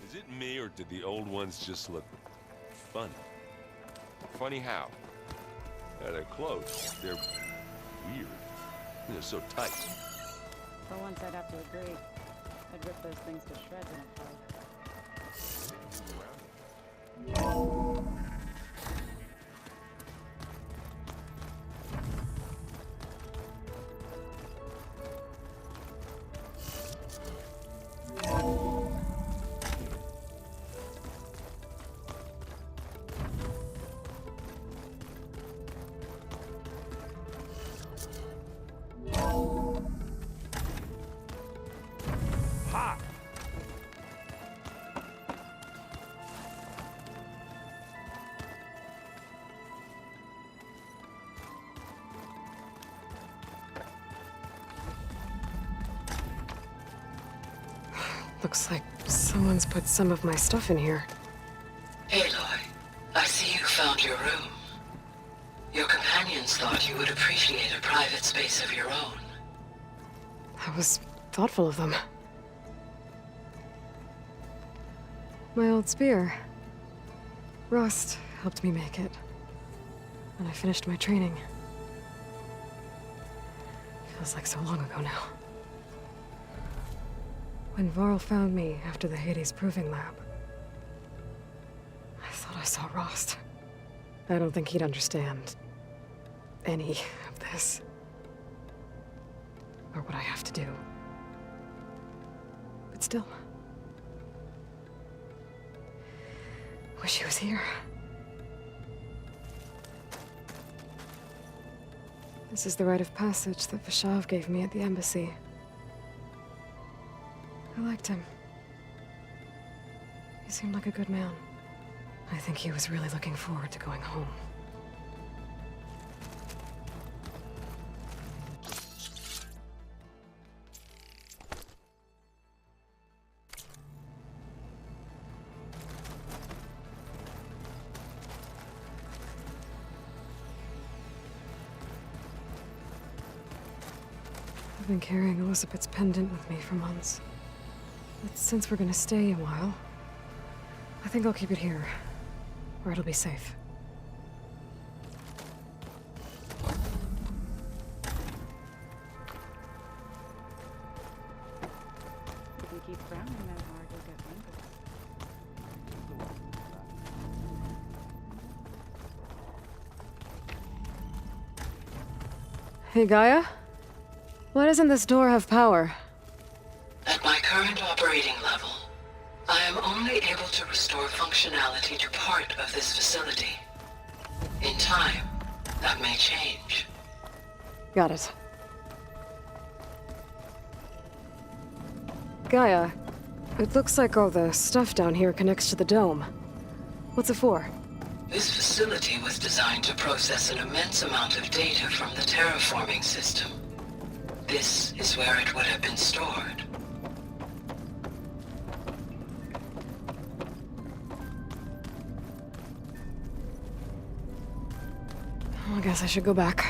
Is it me, or did the old ones just look funny? Funny how? They're clothes. They're weird. They're so tight. For once, I'd have to agree. I'd rip those things to shreds in a fight. Looks like someone's put some of my stuff in here. Aloy, I see you found your room. Your companions thought you would appreciate a private space of your own. That was thoughtful of them. My old spear. Rust helped me make it. And I finished my training. Feels like so long ago now. When Varl found me after the Hades Proving Lab, I thought I saw Rost. I don't think he'd understand any of this. Or what I have to do. But still. Wish he was here. This is the rite of passage that Vashav gave me at the embassy. I liked him. He seemed like a good man. I think he was really looking forward to going home. I've been carrying Elizabeth's pendant with me for months. But since we're gonna stay a while, I think I'll keep it here, where it'll be safe. If you keep frowning that hard, you'll get wrinkles. Hey, Gaia? Why doesn't this door have power? At my current operating level, I am only able to restore functionality to part of this facility. In time, that may change. Got it. Gaia, it looks like all the stuff down here connects to the dome. What's it for? This facility was designed to process an immense amount of data from the terraforming system. This is where it would have been stored. I guess I should go back.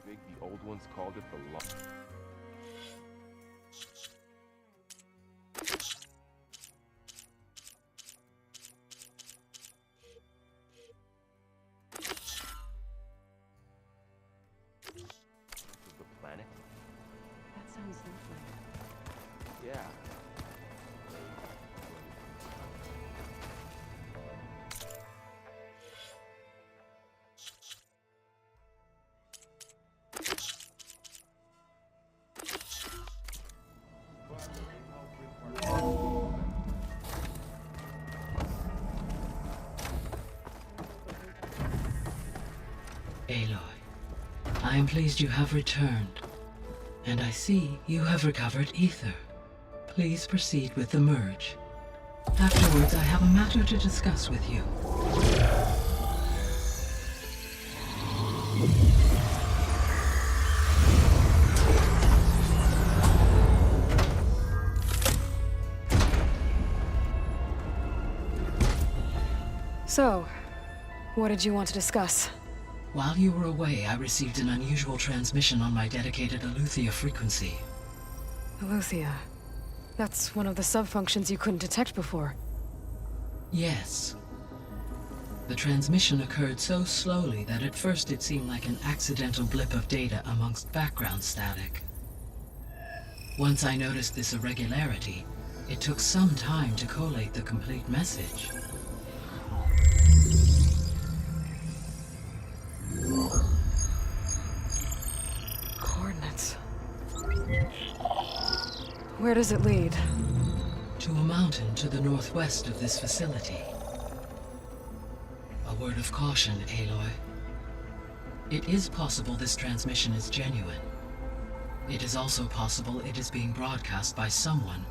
The old ones called it the lump. The planet? That sounds lovely. Yeah. Aloy, I am pleased you have returned. And I see you have recovered ether. Please proceed with the merge. Afterwards, I have a matter to discuss with you. So, what did you want to discuss? While you were away, I received an unusual transmission on my dedicated Aletheia frequency. Aletheia. That's one of the sub-functions you couldn't detect before. Yes. The transmission occurred so slowly that at first it seemed like an accidental blip of data amongst background static. Once I noticed this irregularity, it took some time to collate the complete message. Coordinates. Where does it lead? To a mountain to the northwest of this facility. A word of caution, Aloy. It is possible this transmission is genuine. It is also possible it is being broadcast by someone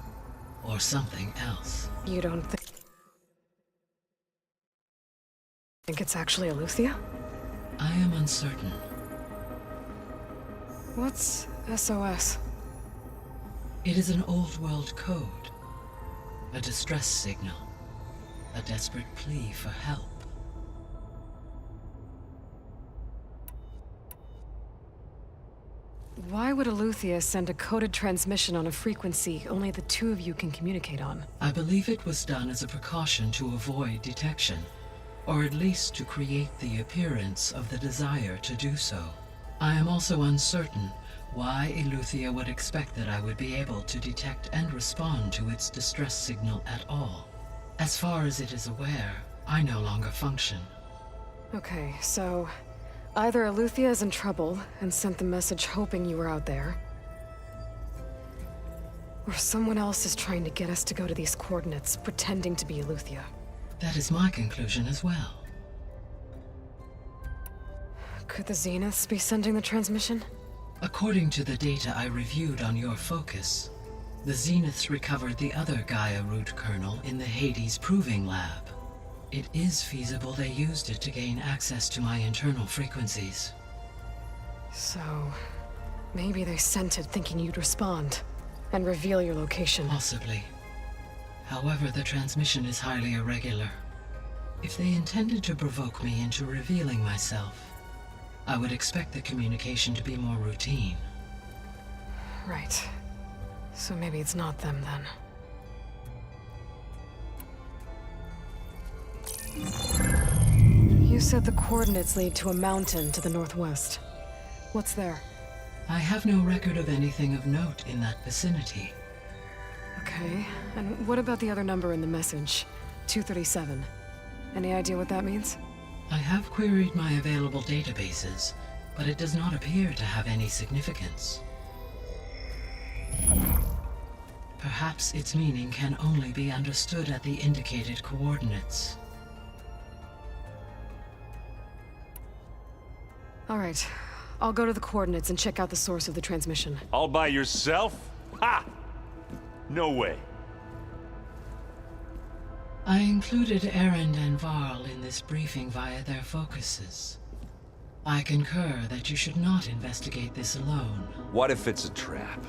or something else. You don't think it's actually Aletheia? I am uncertain. What's SOS? It is an old world code. A distress signal. A desperate plea for help. Why would Aletheia send a coded transmission on a frequency only the two of you can communicate on? I believe it was done as a precaution to avoid detection, or at least to create the appearance of the desire to do so. I am also uncertain why Aletheia would expect that I would be able to detect and respond to its distress signal at all. As far as it is aware, I no longer function. Okay, so either Aletheia is in trouble and sent the message hoping you were out there, or someone else is trying to get us to go to these coordinates, pretending to be Aletheia. That is my conclusion as well. Could the Zeniths be sending the transmission? According to the data I reviewed on your focus, the Zeniths recovered the other Gaia root kernel in the Hades Proving Lab. It is feasible they used it to gain access to my internal frequencies. So, maybe they sent it thinking you'd respond and reveal your location. Possibly. However, the transmission is highly irregular. If they intended to provoke me into revealing myself, I would expect the communication to be more routine. Right. So maybe it's not them then. You said the coordinates lead to a mountain to the northwest. What's there? I have no record of anything of note in that vicinity. Okay, and what about the other number in the message? 237. Any idea what that means? I have queried my available databases, but it does not appear to have any significance. Perhaps its meaning can only be understood at the indicated coordinates. All right, I'll go to the coordinates and check out the source of the transmission. All by yourself? Ha! No way. I included Erend and Varl in this briefing via their focuses. I concur that you should not investigate this alone. What if it's a trap?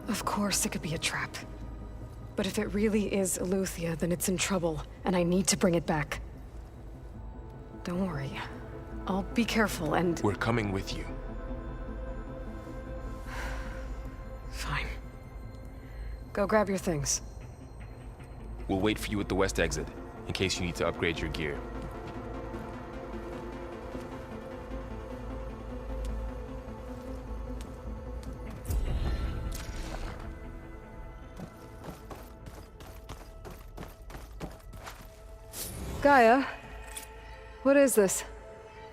Of course it could be a trap. But if it really is Aletheia, then it's in trouble, and I need to bring it back. Don't worry. I'll be careful and... We're coming with you. Fine. Go grab your things. We'll wait for you at the west exit, in case you need to upgrade your gear. Gaia, what is this?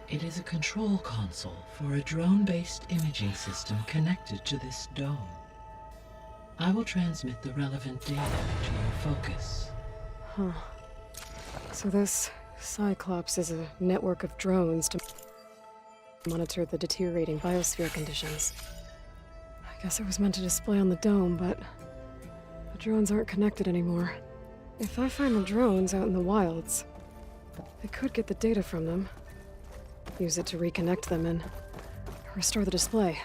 It is a control console for a drone-based imaging system connected to this dome. I will transmit the relevant data to your focus. Huh. So this Cyclops is a network of drones to monitor the deteriorating biosphere conditions. I guess it was meant to display on the dome, but the drones aren't connected anymore. If I find the drones out in the wilds, I could get the data from them, use it to reconnect them and restore the display.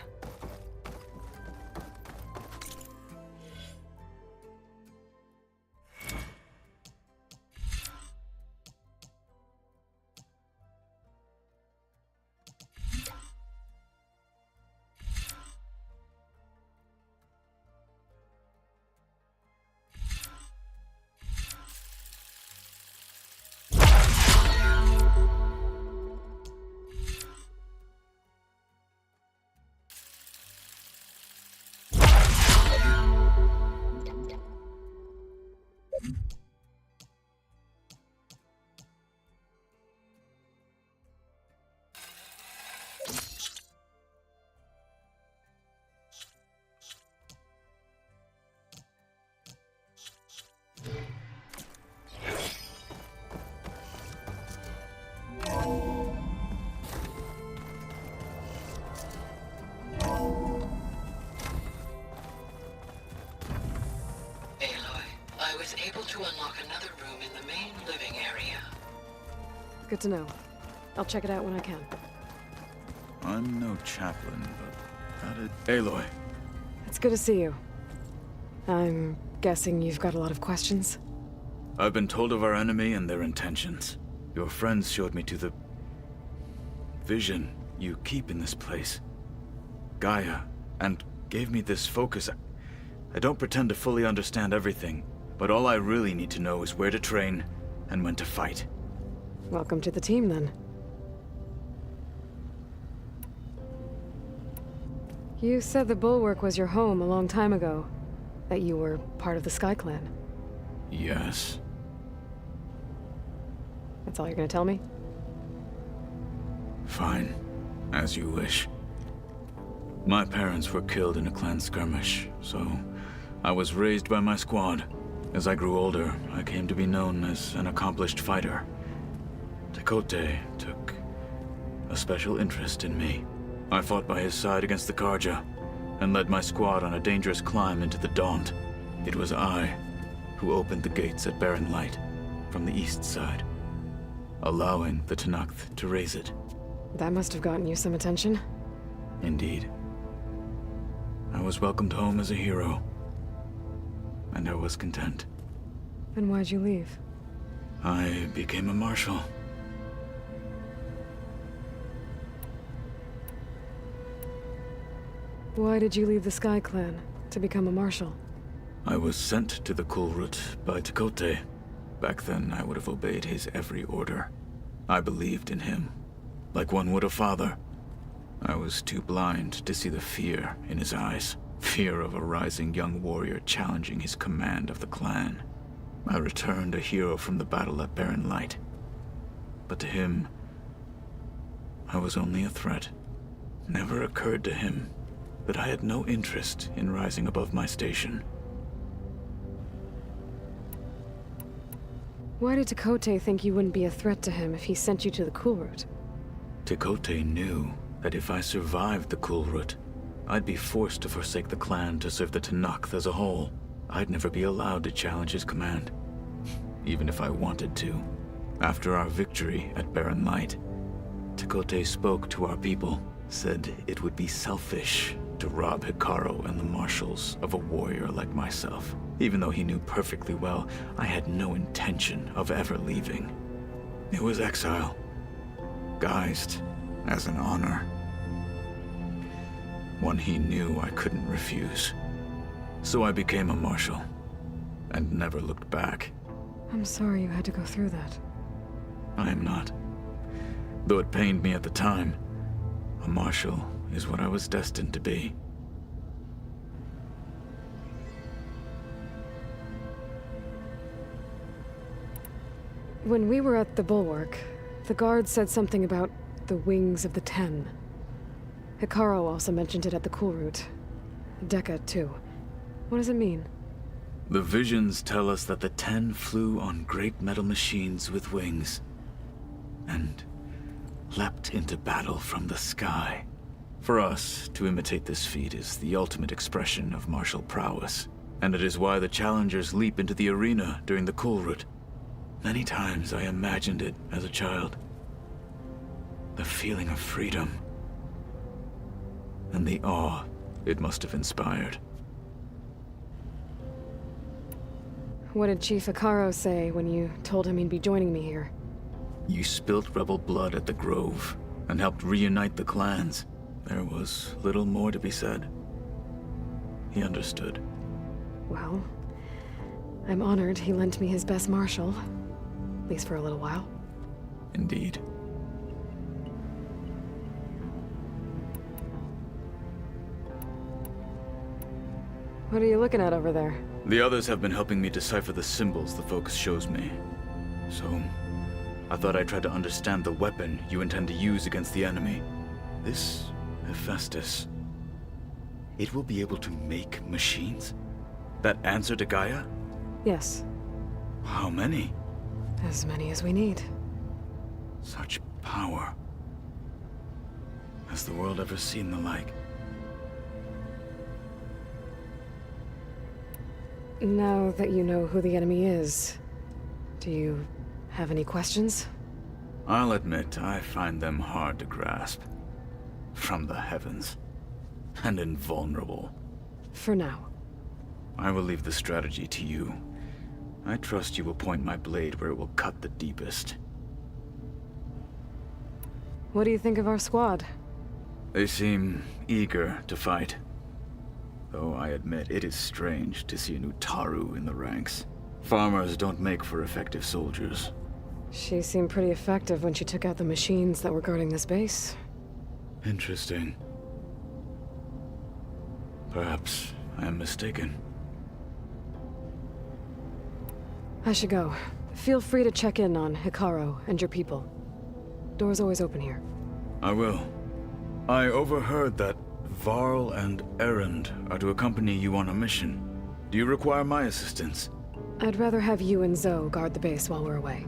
Good to know. I'll check it out when I can. I'm no chaplain, but Aloy. It's good to see you. I'm guessing you've got a lot of questions? I've been told of our enemy and their intentions. Your friends showed me to the vision you keep in this place, Gaia, and gave me this focus. I don't pretend to fully understand everything, but all I really need to know is where to train and when to fight. Welcome to the team, then. You said the Bulwark was your home a long time ago. That you were part of the Sky Clan. Yes. That's all you're gonna tell me? Fine. As you wish. My parents were killed in a clan skirmish, so I was raised by my squad. As I grew older, I came to be known as an accomplished fighter. Tekote took a special interest in me. I fought by his side against the Karja, and led my squad on a dangerous climb into the Daunt. It was I who opened the gates at Barren Light from the east side, allowing the Tenakth to raise it. That must have gotten you some attention. Indeed. I was welcomed home as a hero, and I was content. Then why'd you leave? I became a marshal. Why did you leave the Sky Clan to become a marshal? I was sent to the Kulrut by Tekote. Back then, I would have obeyed his every order. I believed in him, like one would a father. I was too blind to see the fear in his eyes. Fear of a rising young warrior challenging his command of the clan. I returned a hero from the battle at Barren Light. But to him, I was only a threat. Never occurred to him that I had no interest in rising above my station. Why did Tekote think you wouldn't be a threat to him if he sent you to the Kulrut? Tekote knew that if I survived the Kulrut, I'd be forced to forsake the clan to serve the Tenakth as a whole. I'd never be allowed to challenge his command, even if I wanted to. After our victory at Barren Light, Tekote spoke to our people, said it would be selfish to rob Hikaru and the marshals of a warrior like myself, even though he knew perfectly well I had no intention of ever leaving. It was exile, guised as an honor. One he knew I couldn't refuse. So I became a marshal, and never looked back. I'm sorry you had to go through that. I am not. Though it pained me at the time, a marshal is what I was destined to be. When we were at the Bulwark, the guard said something about the Wings of the Ten. Hikaru also mentioned it at the Kulrut. Dekka, too. What does it mean? The visions tell us that the Ten flew on great metal machines with wings, and leapt into battle from the sky. For us, to imitate this feat is the ultimate expression of martial prowess, and it is why the challengers leap into the arena during the Kulrut. Many times I imagined it as a child. The feeling of freedom, and the awe it must have inspired. What did Chief Hikaru say when you told him he'd be joining me here? You spilt rebel blood at the Grove, and helped reunite the clans. There was little more to be said. He understood. Well, I'm honored he lent me his best marshal. At least for a little while. Indeed. What are you looking at over there? The others have been helping me decipher the symbols the Focus shows me. So, I thought I'd try to understand the weapon you intend to use against the enemy. This Hephaestus, it will be able to make machines? That answer to Gaia? Yes. How many? As many as we need. Such power. Has the world ever seen the like? Now that you know who the enemy is, do you have any questions? I'll admit, I find them hard to grasp. From the heavens. And invulnerable. For now. I will leave the strategy to you. I trust you will point my blade where it will cut the deepest. What do you think of our squad? They seem eager to fight. Though I admit it is strange to see a new Taru in the ranks. Farmers don't make for effective soldiers. She seemed pretty effective when she took out the machines that were guarding this base. Interesting. Perhaps I am mistaken. I should go. Feel free to check in on Hikaru and your people. Door's always open here. I will. I overheard that Varl and Erend are to accompany you on a mission. Do you require my assistance? I'd rather have you and Zoe guard the base while we're away.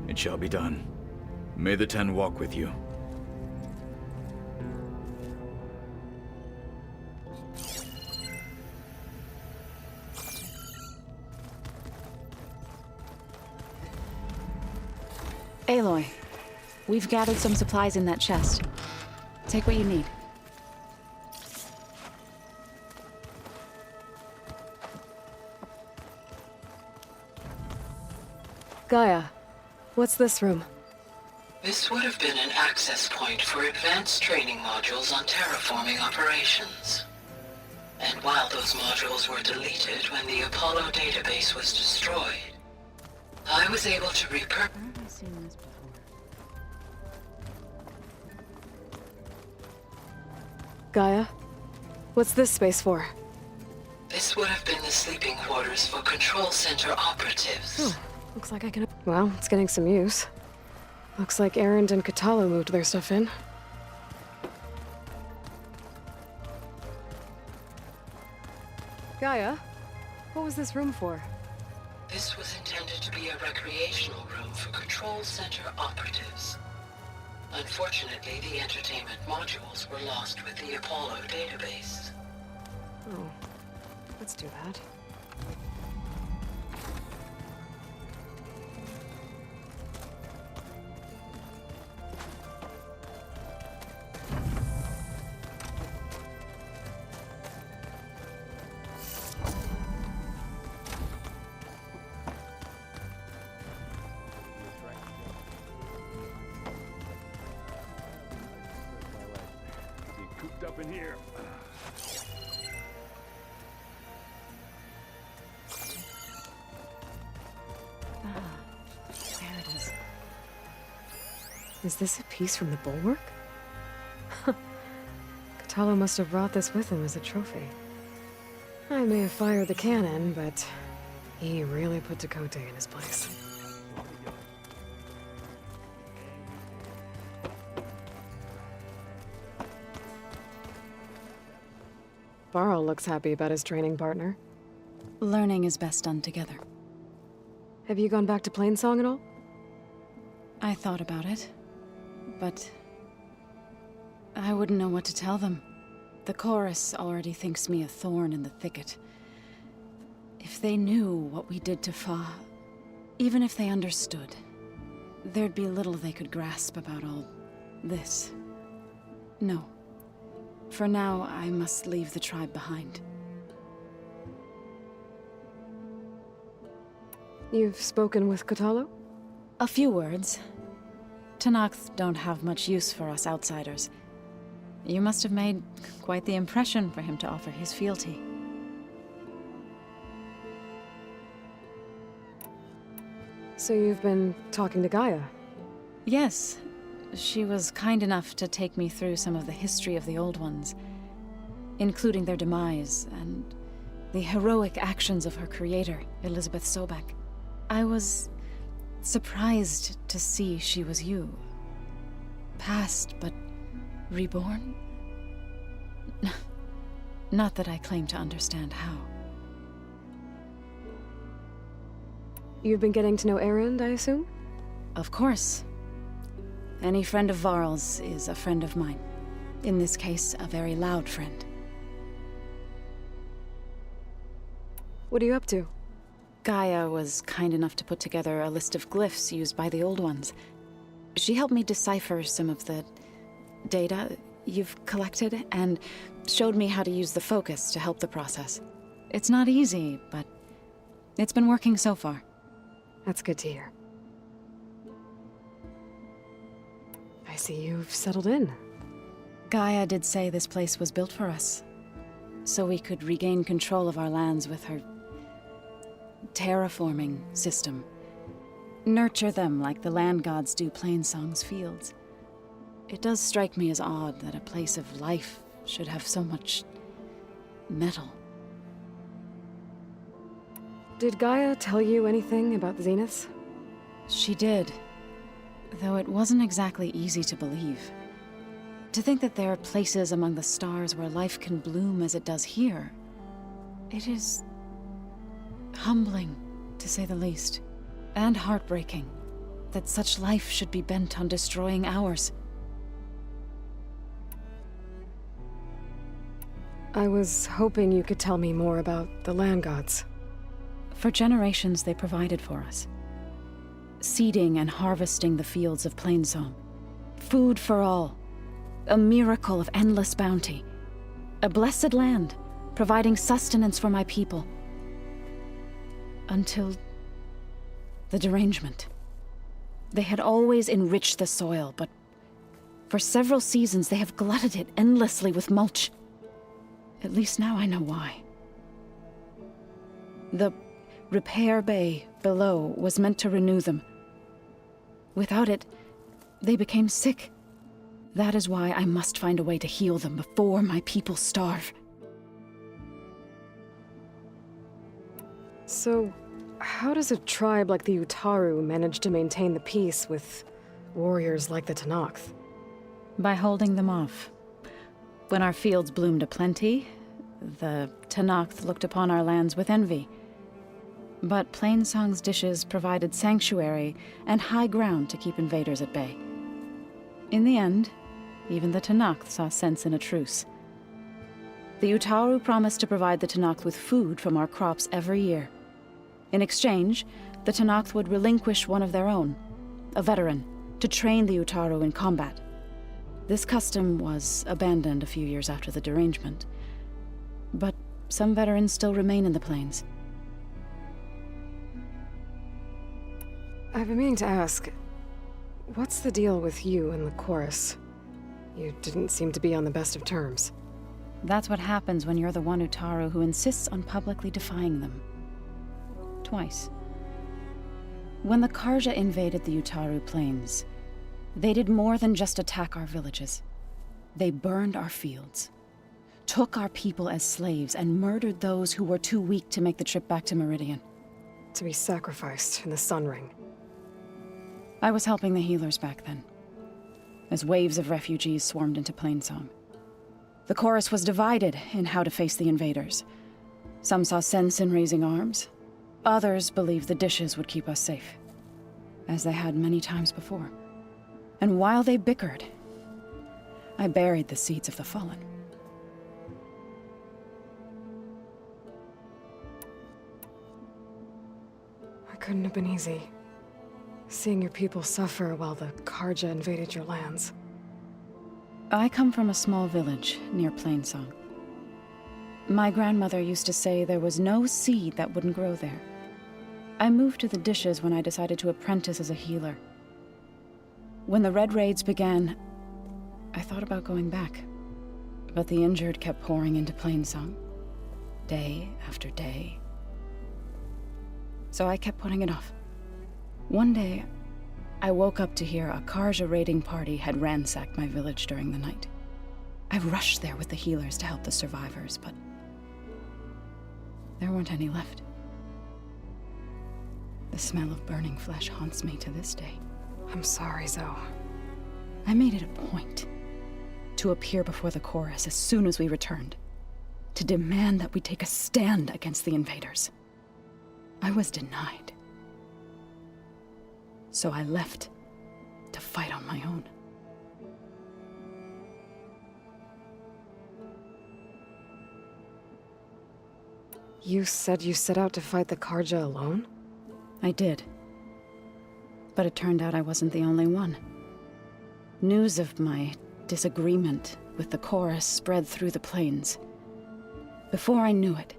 It shall be done. May the Ten walk with you. Aloy, we've gathered some supplies in that chest. Take what you need. Gaia, what's this room? This would have been an access point for advanced training modules on terraforming operations. And while those modules were deleted when the Apollo database was destroyed, I was able to repurpose. Gaia, what's this space for? This would have been the sleeping quarters for Control Center operatives. Looks like I can... Well, it's getting some use. Looks like Erend and Katalo moved their stuff in. Gaia, what was this room for? This was intended to be a recreational room for Control Center operatives. Unfortunately, the entertainment modules were lost with the Apollo database. Oh, let's do that. Up in here. There it is. Is this a piece from the bulwark? Katalo must have brought this with him as a trophy. I may have fired the cannon, but he really put Dakota in his place. Varl looks happy about his training partner. Learning is best done together. Have you gone back to Plainsong at all? I thought about it, but I wouldn't know what to tell them. The chorus already thinks me a thorn in the thicket. If they knew what we did to Fa, even if they understood, there'd be little they could grasp about all this. No. For now, I must leave the tribe behind. You've spoken with Katalo? A few words. Tenakth don't have much use for us outsiders. You must have made quite the impression for him to offer his fealty. So you've been talking to Gaia? Yes. She was kind enough to take me through some of the history of the Old Ones, including their demise and the heroic actions of her creator, Elizabeth Sobek. I was surprised to see she was you. Past, but reborn? Not that I claim to understand how. You've been getting to know Erend, I assume? Of course. Any friend of Varl's is a friend of mine. In this case, a very loud friend. What are you up to? Gaia was kind enough to put together a list of glyphs used by the Old Ones. She helped me decipher some of the data you've collected and showed me how to use the focus to help the process. It's not easy, but it's been working so far. That's good to hear. I see you've settled in. Gaia did say this place was built for us, so we could regain control of our lands with her terraforming system. Nurture them like the land gods do Plainsong's fields. It does strike me as odd that a place of life should have so much metal. Did Gaia tell you anything about the Zeniths? She did, though it wasn't exactly easy to believe. To think that there are places among the stars where life can bloom as it does here, it is humbling, to say the least, and heartbreaking that such life should be bent on destroying ours. I was hoping you could tell me more about the land gods. For generations, they provided for us. Seeding and harvesting the fields of Plainsong. Food for all. A miracle of endless bounty. A blessed land, providing sustenance for my people. Until the derangement. They had always enriched the soil, but for several seasons they have glutted it endlessly with mulch. At least now I know why. The repair bay below was meant to renew them. Without it, they became sick. That is why I must find a way to heal them before my people starve. So, how does a tribe like the Utaru manage to maintain the peace with warriors like the Tenakth? By holding them off. When our fields bloomed aplenty, the Tenakth looked upon our lands with envy. But Plainsong's dishes provided sanctuary and high ground to keep invaders at bay. In the end, even the Tenakth saw sense in a truce. The Utaru promised to provide the Tenakth with food from our crops every year. In exchange, the Tenakth would relinquish one of their own, a veteran, to train the Utaru in combat. This custom was abandoned a few years after the derangement, but some veterans still remain in the plains. I've been meaning to ask, what's the deal with you and the chorus? You didn't seem to be on the best of terms. That's what happens when you're the one Utaru who insists on publicly defying them. Twice. When the Karja invaded the Utaru plains, they did more than just attack our villages. They burned our fields, took our people as slaves, and murdered those who were too weak to make the trip back to Meridian. To be sacrificed in the Sun Ring. I was helping the healers back then, as waves of refugees swarmed into Plainsong. The chorus was divided in how to face the invaders. Some saw sense in raising arms. Others believed the dishes would keep us safe, as they had many times before. And while they bickered, I buried the seeds of the fallen. It couldn't have been easy. Seeing your people suffer while the Karja invaded your lands. I come from a small village near Plainsong. My grandmother used to say there was no seed that wouldn't grow there. I moved to the dishes when I decided to apprentice as a healer. When the Red Raids began, I thought about going back. But the injured kept pouring into Plainsong, day after day. So I kept putting it off. One day, I woke up to hear a Karja raiding party had ransacked my village during the night. I rushed there with the healers to help the survivors, but there weren't any left. The smell of burning flesh haunts me to this day. I'm sorry, Zoe. I made it a point to appear before the chorus as soon as we returned, to demand that we take a stand against the invaders. I was denied. So I left to fight on my own. You said you set out to fight the Karja alone? I did. But it turned out I wasn't the only one. News of my disagreement with the chorus spread through the plains. Before I knew it,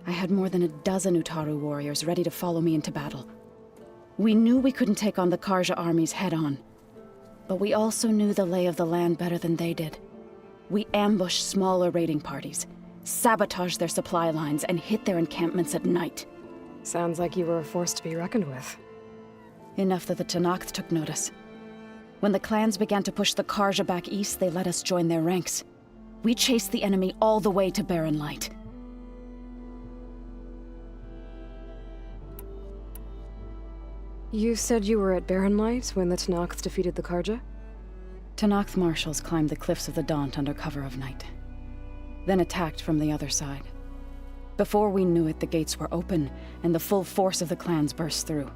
I had more than a dozen Utaru warriors ready to follow me into battle. We knew we couldn't take on the Karja armies head-on, but we also knew the lay of the land better than they did. We ambushed smaller raiding parties, sabotaged their supply lines, and hit their encampments at night. Sounds like you were a force to be reckoned with. Enough that the Tenakth took notice. When the clans began to push the Karja back east, they let us join their ranks. We chased the enemy all the way to Barren Light. You said you were at Barren Light when the Tenakth defeated the Karja? Tenakth marshals climbed the cliffs of the Daunt under cover of night, then attacked from the other side. Before we knew it, the gates were open, and the full force of the clans burst through.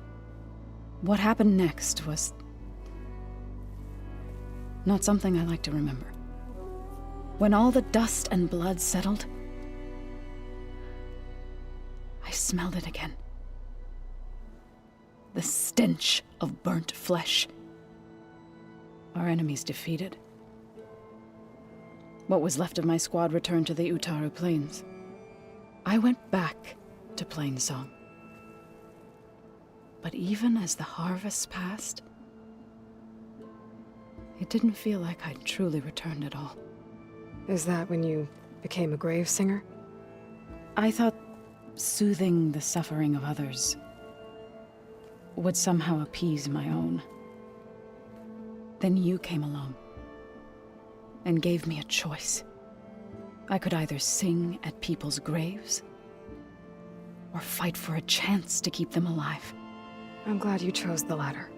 What happened next was not something I like to remember. When all the dust and blood settled, I smelled it again. The stench of burnt flesh. Our enemies defeated. What was left of my squad returned to the Utaru Plains. I went back to Plainsong. But even as the harvest passed, it didn't feel like I'd truly returned at all. Is that when you became a grave singer? I thought soothing the suffering of others would somehow appease my own. Then you came along and gave me a choice. I could either sing at people's graves or fight for a chance to keep them alive. I'm glad you chose the latter.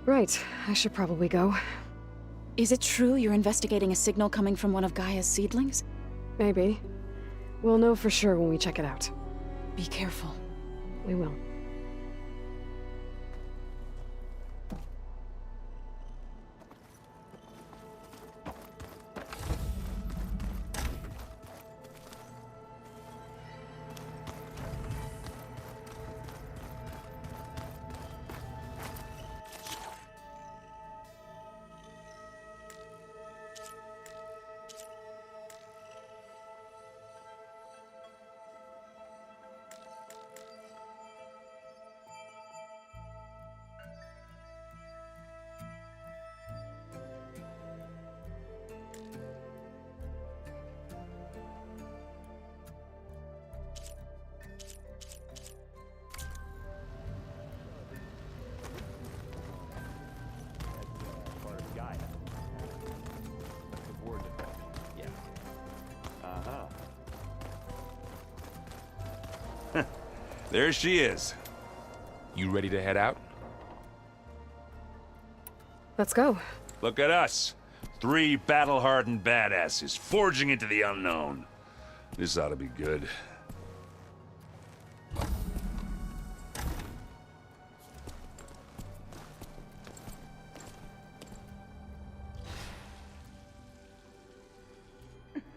Right, I should probably go. Is it true you're investigating a signal coming from one of Gaia's seedlings? Maybe. We'll know for sure when we check it out. Be careful. We will. There she is. You ready to head out? Let's go. Look at us. 3 battle-hardened badasses forging into the unknown. This ought to be good.